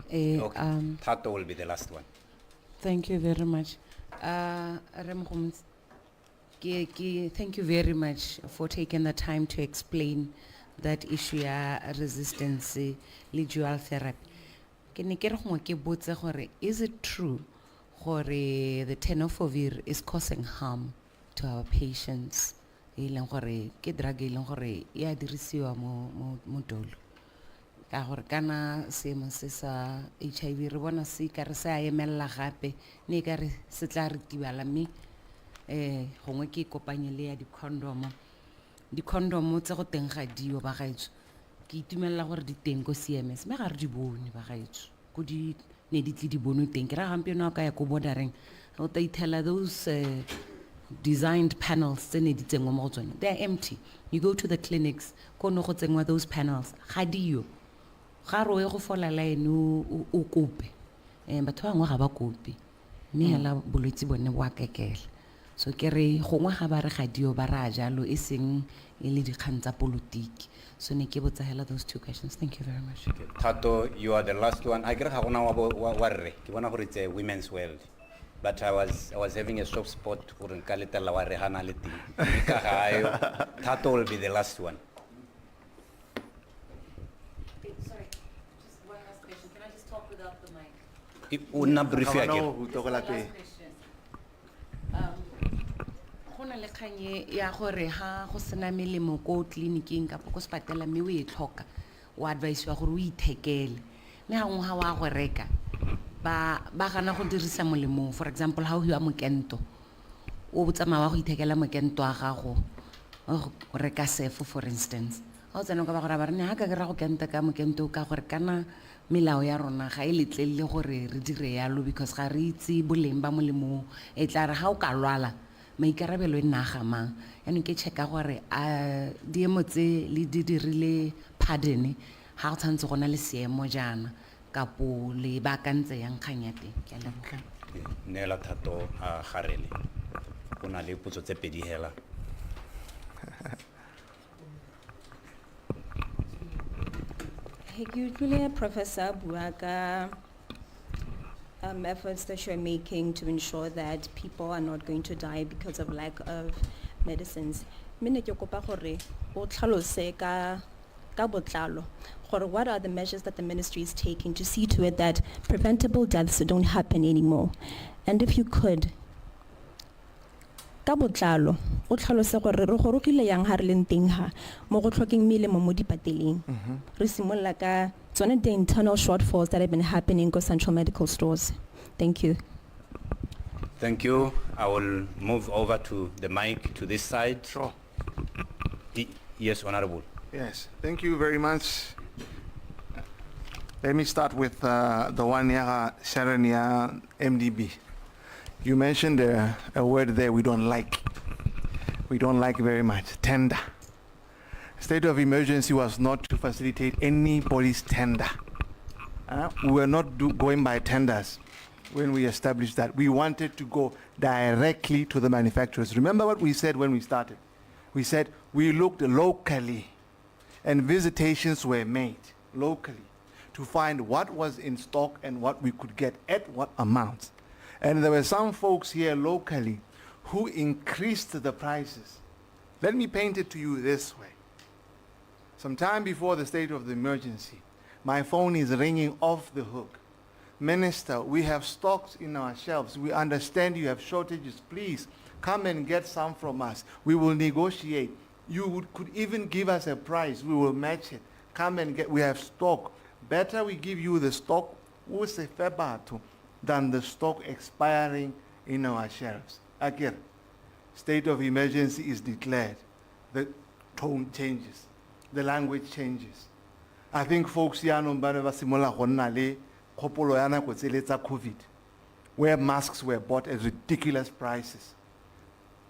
Okay, Thato will be the last one. Thank you very much. Thank you very much for taking the time to explain that issue ya resistance le dual therapy. Is it true that the tenofovir is causing harm to our patients? Ke drug ya dirisiwa mo dolo. Ka gore kana seemo se sa HIV re bona se ka re sa emella gape ne ka re se tla re tibala mme gongwe ke kopanye le ya di-condom tse go teng ga dio ba gaetso ke itumella gore di teng ko CMS mme ga re di bone ba gaetso go di ne di tle di bonwe teng ke ra gampieno ka ya ko bordereng o ta ithela those designed panels tse ne di tsengwa mo go tsone they're empty. You go to the clinics ko no go tsengwa those panels ga dio ga re go fola line o kope batho bangwe ga ba kope mme hela bolwetse bone bo a kekela So ke re gongwe ga ba re ga dio ba ra jalo e seng e le dikgang tsa politiki. So ne ke botsa hela those two questions. Thank you very much. Tato, you are the last one. I get hagona wa re. Ke bona gore it's a women's world. But I was having a soft spot for nkaleta la wa re hana le ting. Ka gayo. Tato will be the last one. Sorry, just one last question. Can I just talk without the mic? Una brief Ga again. bana ho tokola pele. Go na le kganye ya gore ha go sena melemo ko tleliniking kapo ko sepatela mme o e tlhoka o advise wa gore o ithekele mme ha ngwe ha wa go reka ba gana go dirisa molemo. For example, ha o hiwa mokento o botsamaya wa go ithekela mokento wa gago o reka sefo for instance. Ha o tsena ka ba gore ba re ne ha ka ra go kenta ka mokento ka gore kana melao ya rona ga e letlelele gore re dire yalo because ga re itse boleng ba molemo e tla re ha o ka lwala maikarabelo e nna ga mang. Yaanong ke checka gore a diemo tse le di dirile pardon ha go tshwanetse go na le seemo jaana kapo le baakantse yang kgang ya teng. Ke a leboga. Nela Tato Garele. Una le potso tse pedi hela. Ke utlwile Professor Buaka efforts that you're making to ensure that people are not going to die because of lack of medicines. Mine ke kopa gore o tlhalose ka botlalo gore what are the measures that the ministry is taking to see to it that preventable deaths don't happen anymore? And if you could, ka botlalo o tlhalose gore re gorogile yang ha re leng teng ha mo go tlhokeng melemo mo dipateleng re simolla ka tsone the internal shortfalls that have been happening go central medical stores. Thank you. Thank you. I will move over to the mic to this side. Sure. Yes, Honorable. Yes, thank you very much. Let me start with the one here, Sharania MDB. You mentioned a word there we don't like. We don't like very much, tender. State of emergency was not to facilitate anybody's tender. We were not going by tenders when we established that. We wanted to go directly to the manufacturers. Remember what we said when we started? We said we looked locally and visitations were made locally to find what was in stock and what we could get at what amounts. And there were some folks here locally who increased the prices. Let me paint it to you this way. Some time before the state of the emergency, my phone is ringing off the hook. Minister, we have stocks in our shelves. We understand you have shortages. Please come and get some from us. We will negotiate. You could even give us a price. We will match it. Come and get, we have stock. Better we give you the stock than the stock expiring in our shelves. Again, state of emergency is declared. The tone changes. The language changes. I think folks here COVID, where masks were bought at ridiculous prices.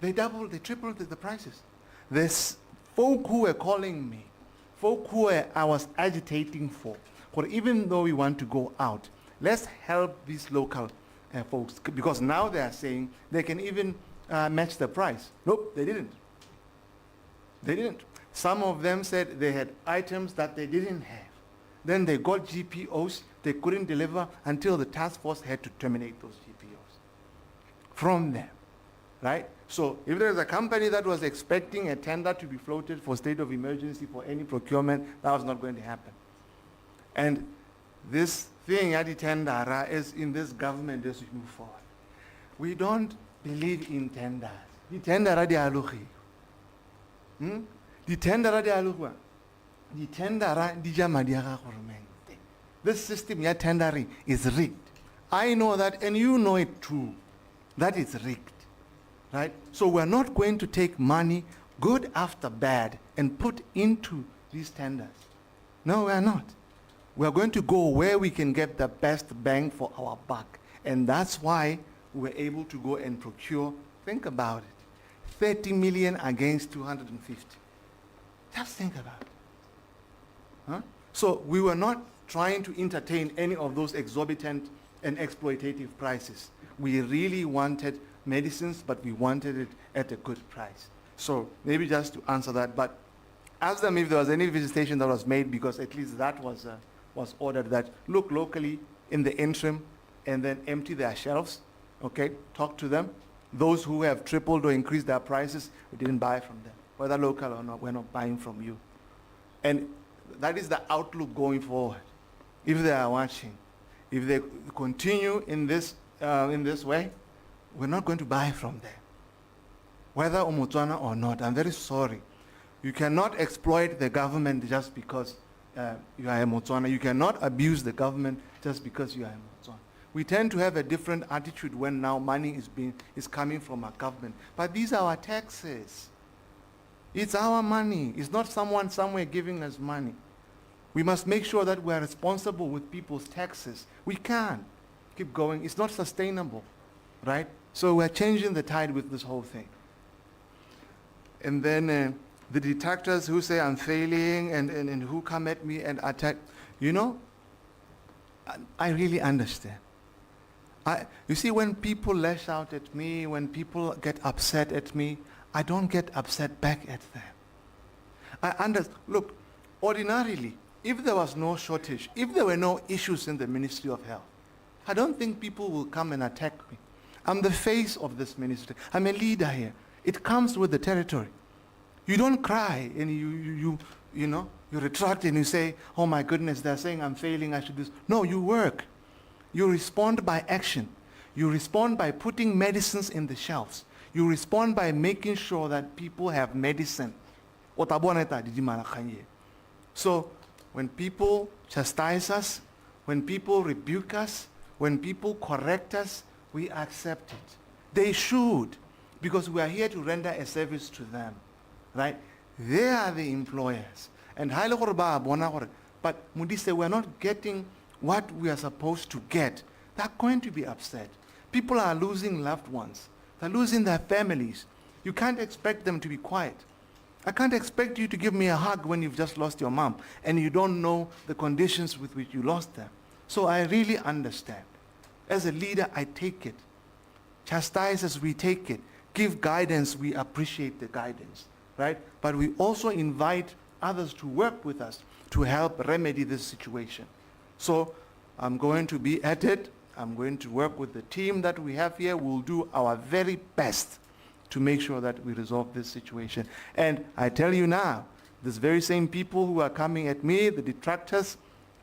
They doubled, they tripled the prices. There's folk who were calling me, folk who I was agitating for even though we want to go out, let's help these local folks, because now they are saying they can even match the price. Nope, they didn't. They didn't. Some of them said they had items that they didn't have. Then they got GPOs, they couldn't deliver until the task force had to terminate those GPOs from them, right? So if there's a company that was expecting a tender to be floated for state of emergency for any procurement, that was not going to happen. And this thing at the tender is in this government as we move forward. We don't believe in tenders. The tender are the alohi. The tender are the alohi. The tender are the jamadiaga government. This system ya tendering is rigged. I know that, and you know it too. That is rigged, right? So we're not going to take money, good after bad, and put into these tenders. No, we're not. We're going to go where we can get the best bang for our buck. And that's why we're able to go and procure, think about it, 30 million against 250. Just think about it. Huh? So we were not trying to entertain any of those exorbitant and exploitative prices. We really wanted medicines, but we wanted it at a good price. So maybe just to answer that, but ask them if there was any visitation that was made, because at least that was ordered, that look locally in the interim and then empty their shelves, okay? Talk to them. Those who have tripled or increased their prices, we didn't buy from them. Whether local or not, we're not buying from you. And that is the outlook going forward. If they are watching, if they continue in this way, we're not going to buy from them. Whether Botswana or not, I'm very sorry. You cannot exploit the government just because you are a Botswana. You cannot abuse the government just because you are a Botswana. We tend to have a different attitude when now money is coming from our government. But these are our taxes. It's our money. It's not someone somewhere giving us money. We must make sure that we are responsible with people's taxes. We can't keep going. It's not sustainable, right? So we're changing the tide with this whole thing. And then the detractors who say I'm failing and who come at me and attack, you know, I really understand. You see, when people lash out at me, when people get upset at me, I don't get upset back at them. Look, ordinarily, if there was no shortage, if there were no issues in the Ministry of Health, I don't think people will come and attack me. I'm the face of this ministry. I'm a leader here. It comes with the territory. You don't cry and you retract and you say, oh my goodness, they're saying I'm failing, I should do this. No, you work. You respond by action. You respond by putting medicines in the shelves. You respond by making sure that people have medicine. So when people chastise us, when people rebuke us, when people correct us, we accept it. They should, because we are here to render a service to them, right? They are the employers. And but Modise, we are not getting what we are supposed to get. They're going to be upset. People are losing loved ones. They're losing their families. You can't expect them to be quiet. I can't expect you to give me a hug when you've just lost your mom and you don't know the conditions with which you lost them. So I really understand. As a leader, I take it. Chastise us, we take it. Give guidance, we appreciate the guidance, right? But we also invite others to work with us to help remedy this situation. So I'm going to be at it. I'm going to work with the team that we have here. We'll do our very best to make sure that we resolve this situation. And I tell you now, these very same people who are coming at me, the detractors,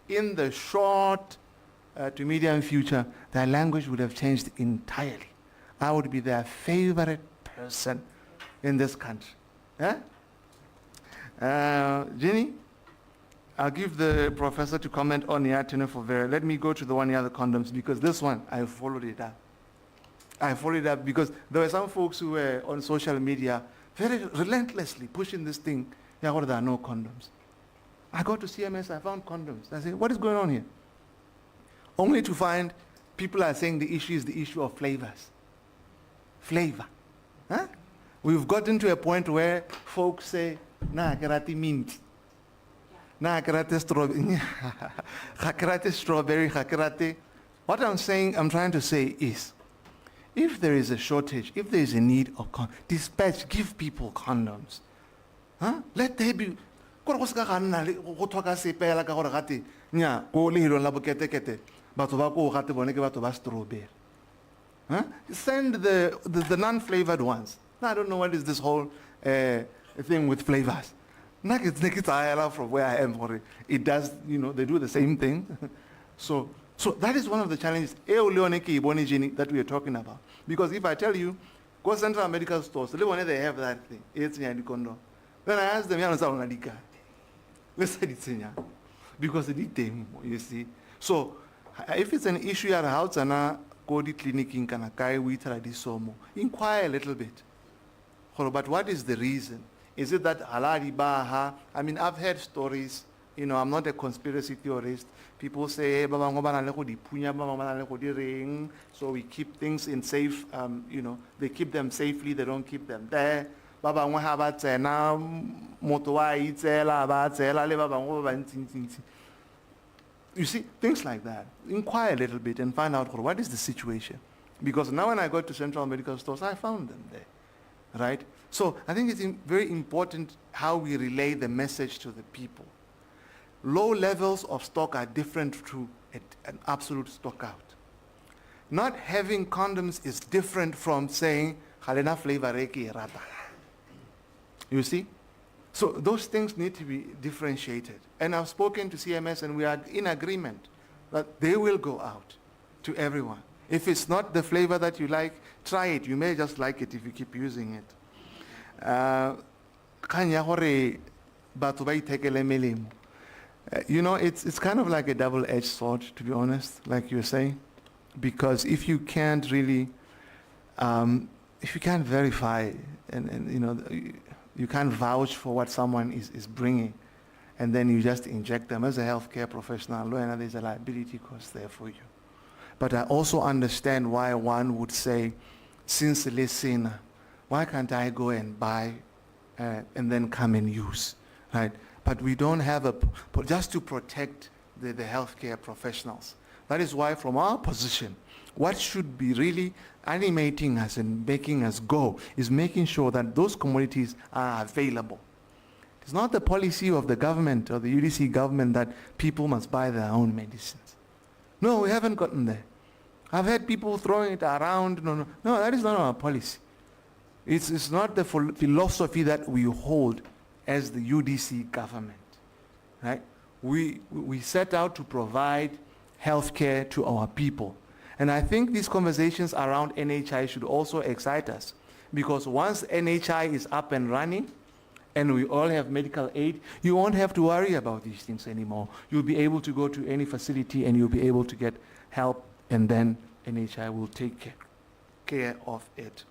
in the short to medium future, their language would have changed entirely. I would be their favorite person in this country. Yeah? Jenny, I'll give the professor to comment on the for Vera. Let me go to the one near the condoms, because this one, I followed it up. I followed it up because there were some folks who were on social media very relentlessly pushing this thing. Yeah, what, there are no condoms. I got to CMS, I found condoms. I said, what is going on here? Only to find people are saying the issue is the issue of flavors. Flavor. Huh? We've gotten to a point where folks say, nah, karate mint. Nah, karate strawberry. Karate strawberry, karate. What I'm trying to say is, if there is a shortage, if there is a need of dispatch, give people condoms. Huh? Let there be. Huh? Send the non-flavored ones. I don't know what is this whole thing with flavors. From where I am, it does, they do the same thing. So that is one of the challenges that we are talking about. Because if I tell you, go Central Medical Stores, they have that thing. Then I ask them, because they did them, you see. So if it's an issue at a house and go to clinic in Kanakai, we try this more. Inquire a little bit. But what is the reason? Is it that halali baha? I mean, I've heard stories. I'm not a conspiracy theorist. People say, so we keep things in safe, they keep them safely, they don't keep them there. You see, things like that. Inquire a little bit and find out what is the situation. Because now when I go to central medical stores, I found them there, right? So I think it's very important how we relay the message to the people. Low levels of stock are different to an absolute stock out. Not having condoms is different from saying, "Halena flavor reki rata." You see? So those things need to be differentiated. And I've spoken to CMS and we are in agreement that they will go out to everyone. If it's not the flavor that you like, try it. You may just like it if you keep using it. You know, it's kind of like a double-edged sword, to be honest, like you're saying, because if you can't really, if you can't verify and you know, you can't vouch for what someone is bringing, and then you just inject them as a healthcare professional, there's a liability cost there for you. But I also understand why one would say, since listen, why can't I go and buy and then come and use, right? But we don't have just to protect the healthcare professionals. That is why from our position, what should be really animating us and making us go is making sure that those commodities are available. It's not the policy of the government or the UDC government that people must buy their own medicines. No, we haven't gotten there. I've had people throwing it around. No, that is not our policy. It's not the philosophy that we hold as the UDC government, right? We set out to provide healthcare to our people. And I think these conversations around NHI should also excite us, because once NHI is up and running and we all have medical aid, you won't have to worry about these things anymore. You'll be able to go to any facility and you'll be able to get help, and then NHI will take care of it.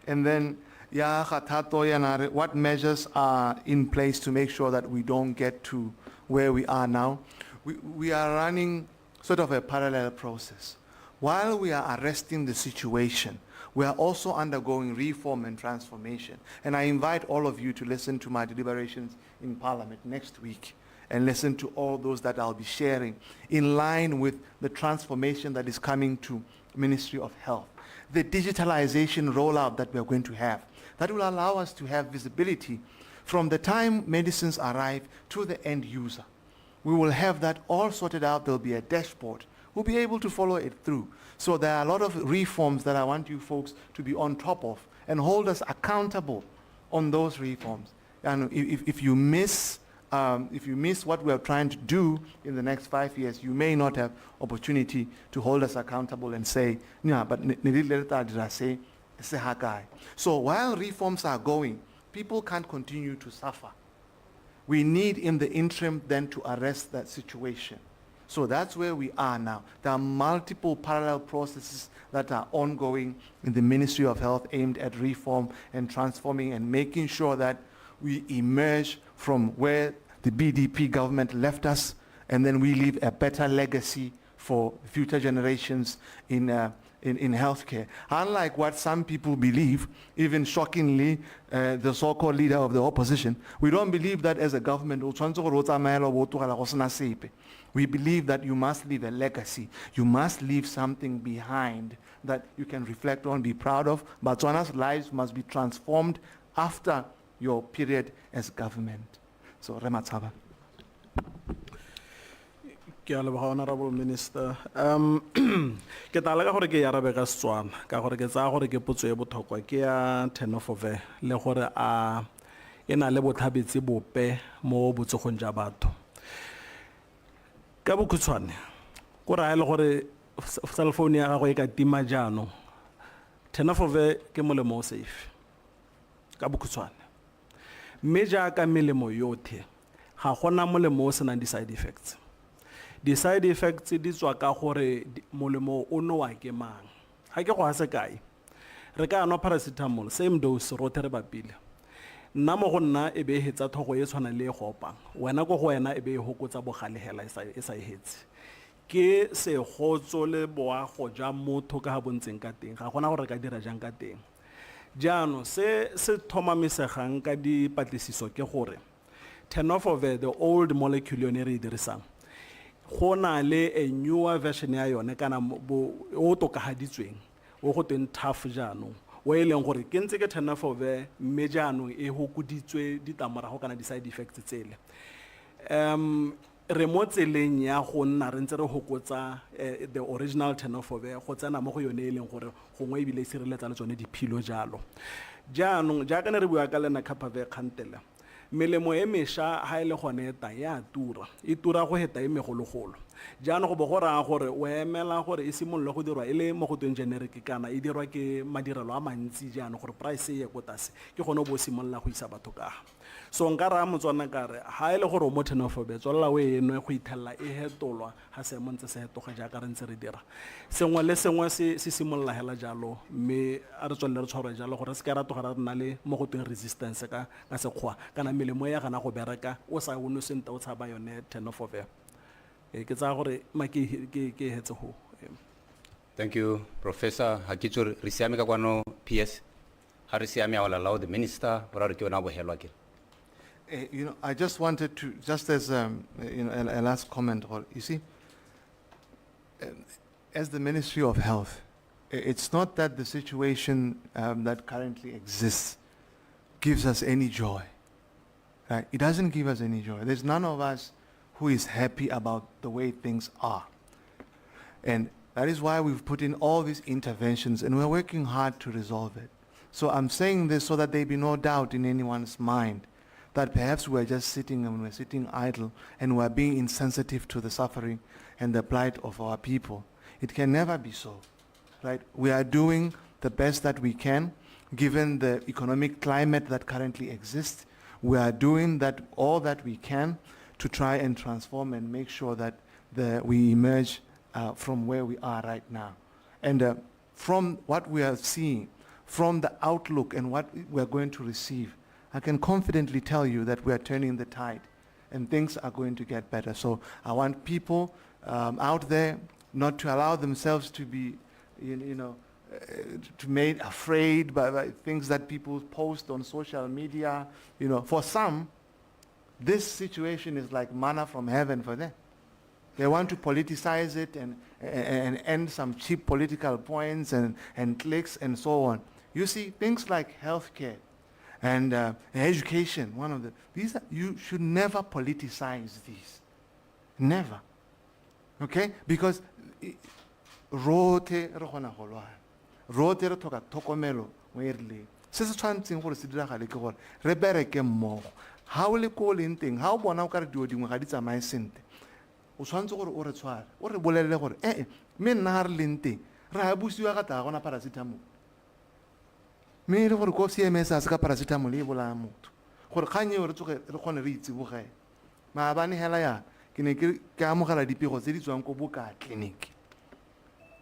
And then, what measures are in place to make sure that we don't get to where we are now? We are running sort of a parallel process. While we are arresting the situation, we are also undergoing reform and transformation. And I invite all of you to listen to my deliberations in Parliament next week and listen to all those that I'll be sharing in line with the transformation that is coming to Ministry of Health. The digitalization rollout that we are going to have, that will allow us to have visibility from the time medicines arrive to the end user. We will have that all sorted out. There'll be a dashboard. We'll be able to follow it through. So there are a lot of reforms that I want you folks to be on top of and hold us accountable on those reforms. And if you miss what we are trying to do in the next 5 years, you may not have opportunity to hold us accountable and say, yeah, but so while reforms are going, people can't continue to suffer. We need in the interim then to arrest that situation. So that's where we are now. There are multiple parallel processes that are ongoing in the Ministry of Health aimed at reform and transforming and making sure that we emerge from where the BDP government left us, and then we leave a better legacy for future generations in healthcare. Unlike what some people believe, even shockingly, the so-called leader of the opposition, we don't believe that as a government. We believe that you must leave a legacy. You must leave something behind that you can reflect on, be proud of. Botswana's lives must be transformed after your period as government. So, Rematsaba. Ke a leboga, Honorable Minister. Ke tala ka gore ke arabe ka Setswana ka gore ke tsaya gore ke potso e botlhokwa ke ya Tenofove le gore a ena le botlhabetse bope mo botsogong jwa batho. Ka bokhutshwane go raya le gore cell phone ya gago e ka tima jaanong, Tenofove ke molemo o safe ka bokhutshwane. Mme jaaka melemo yotlhe ga gona molemo o senang di-side effects. Di-side effects di tswa ka gore molemo o no wa ke mang. Ga ke go a se kae, re ka anwa paracetamol same dose rotlhe re bapile. Nna mo go nna e be e hetsa thogo e tshwana le e go opang, wena ko go wena e be e hokotsa bogalegela e sa e hetse. Ke segotso le boago jwa motho ka ga bontseng ka teng, ga gona gore re ka dira jang ka teng. Jaanong se thomamisegang ka dipatlisiso ke gore Tenofove, the old molecule yone re e dirisang, go na le a newer version ya yone kana o tokafaditsweng o go teng tough jaanong o e leng gore ke ntse ke tenofovir mme jaanong e hokoditswe ditlamorago kana di-side effects tsele re mo tseleng ya go nna re ntse re hokotsa the original tenofovir go tsena mo go yone e leng gore gongwe ebile e sireletsa le tsone diphilo jalo jaanong jaaka ne re bua ka lena Capavir kgantele melemo e mešwa ha e le gone eta ya tura e tura go heta e megologolo jaanong go bo go raya gore o emela gore e simolole go dirwa e le mo go tweng generic kana e dirwa ke madirelo a mantsi jaanong gore price e ye ko tlase ke gone o bo simolola go isa batho kaga so nka raya Motswana kare ha e le gore o mo tenofovir tswalela o enwe go ithelela e hetolwa ha seemo ntse se hetoga jaaka re ntse re dira sengwe le sengwe se simolola hela jalo mme a re tswelele re tshwarwe jalo gore se ka ra togara re na le mo go tweng resistance ka sekgwa kana melemo ya gana go bereka o sa one sente o tshaba yone tenofovir ke tsa gore ma ke hetse ho Thank you, Professor. Hakitsur, risiame ka kwano PS. Ha risiame a allow the minister, ora re ke ona bo helwa ke. You know, I just wanted to, just as you know, a last comment, you see, as the Ministry of Health, it's not that the situation that currently exists gives us any joy. Right? It doesn't give us any joy. There's none of us who is happy about the way things are. And that is why we've put in all these interventions and we're working hard to resolve it. So I'm saying this so that there be no doubt in anyone's mind that perhaps we're just sitting and we're sitting idle and we're being insensitive to the suffering and the plight of our people. It can never be so, right? We are doing the best that we can given the economic climate that currently exists. We are doing all that we can to try and transform and make sure that we emerge from where we are right now. And from what we are seeing, from the outlook and what we're going to receive, I can confidently tell you that we are turning the tide and things are going to get better. So I want people out there not to allow themselves to be, to made afraid by things that people post on social media. You know, for some, this situation is like manna from heaven for them. They want to politicize it and end some cheap political points and clicks and so on. You see, things like healthcare and education, you should never politicize these. Never. Okay? Because rote re gona go lwana. Rote re thoka thokomelo mo erile. Se se tshwantseng gore se diragale ke gore re bereke mmogo. Ha o le ko leng teng, ha o bona o ka re dio dingwe ga di tsamaye sente. O tshwantse gore o re tshware, o re bolelele gore me nna ha re leng teng, re ha busiwa ka ta gona paracetamol. Me re gore ko CMS a se ka paracetamol e bolaya motho. Gore kganye re tsoge re kgone re itsibogela. Maabane hela ya ke ne ke amogela dipego tse di tswang ko boka clinic.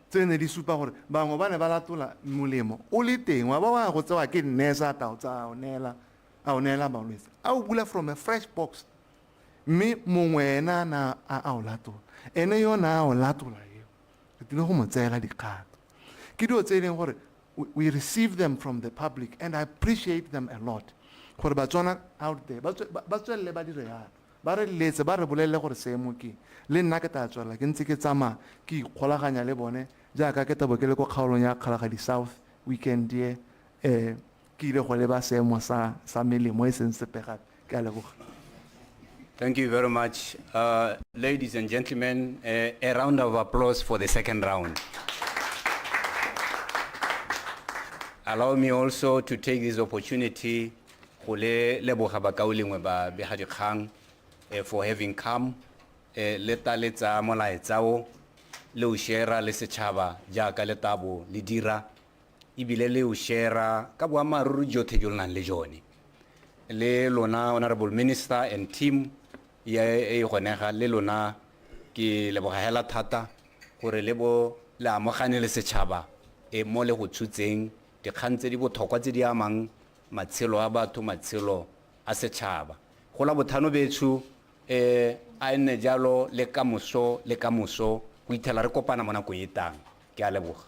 Tsene di supa gore bangwe ba ne ba latola molemo o le teng wa ba go tsewa ke nurse a tao tsa o nela balwetse a o bula from a fresh box mme mongwe ena na a o latola ene yona a o latola eo ke tlile go mo tseela dikgato ke dio tse leng gore we receive them from the public and I appreciate them a lot gore Batswana out there ba tswelle ba dire yana ba re letse ba re bolelle gore seemo ke le nna ke tla tswela ke ntse ke tsama ke ikgolaganya le bone jaaka ke tabo ke le go kgaolong ya Kgalagadi South weekend ye ke ile go leba seemo sa melemo e seng sepega ke a leboga. Thank you very much. Ladies and gentlemen, a round of applause for the second round. Allow me also to take this opportunity for having come. Letsa molaetsao le o share le setšhaba jaaka le tabo le dira ibile le o share ka boammaaruri jotlhe jo le nang le jone le lona honorable minister and team ya e gonega le lona ke lebogela thata gore le bo le amogane le setšhaba mo le go tsutseng dikgang tse di botlhokwa tse di amang matshelo a batho matshelo a setšhaba go la bothano bethu a nne jalo le kamoso go ithela re kopana mo nakong e tang ke a leboga.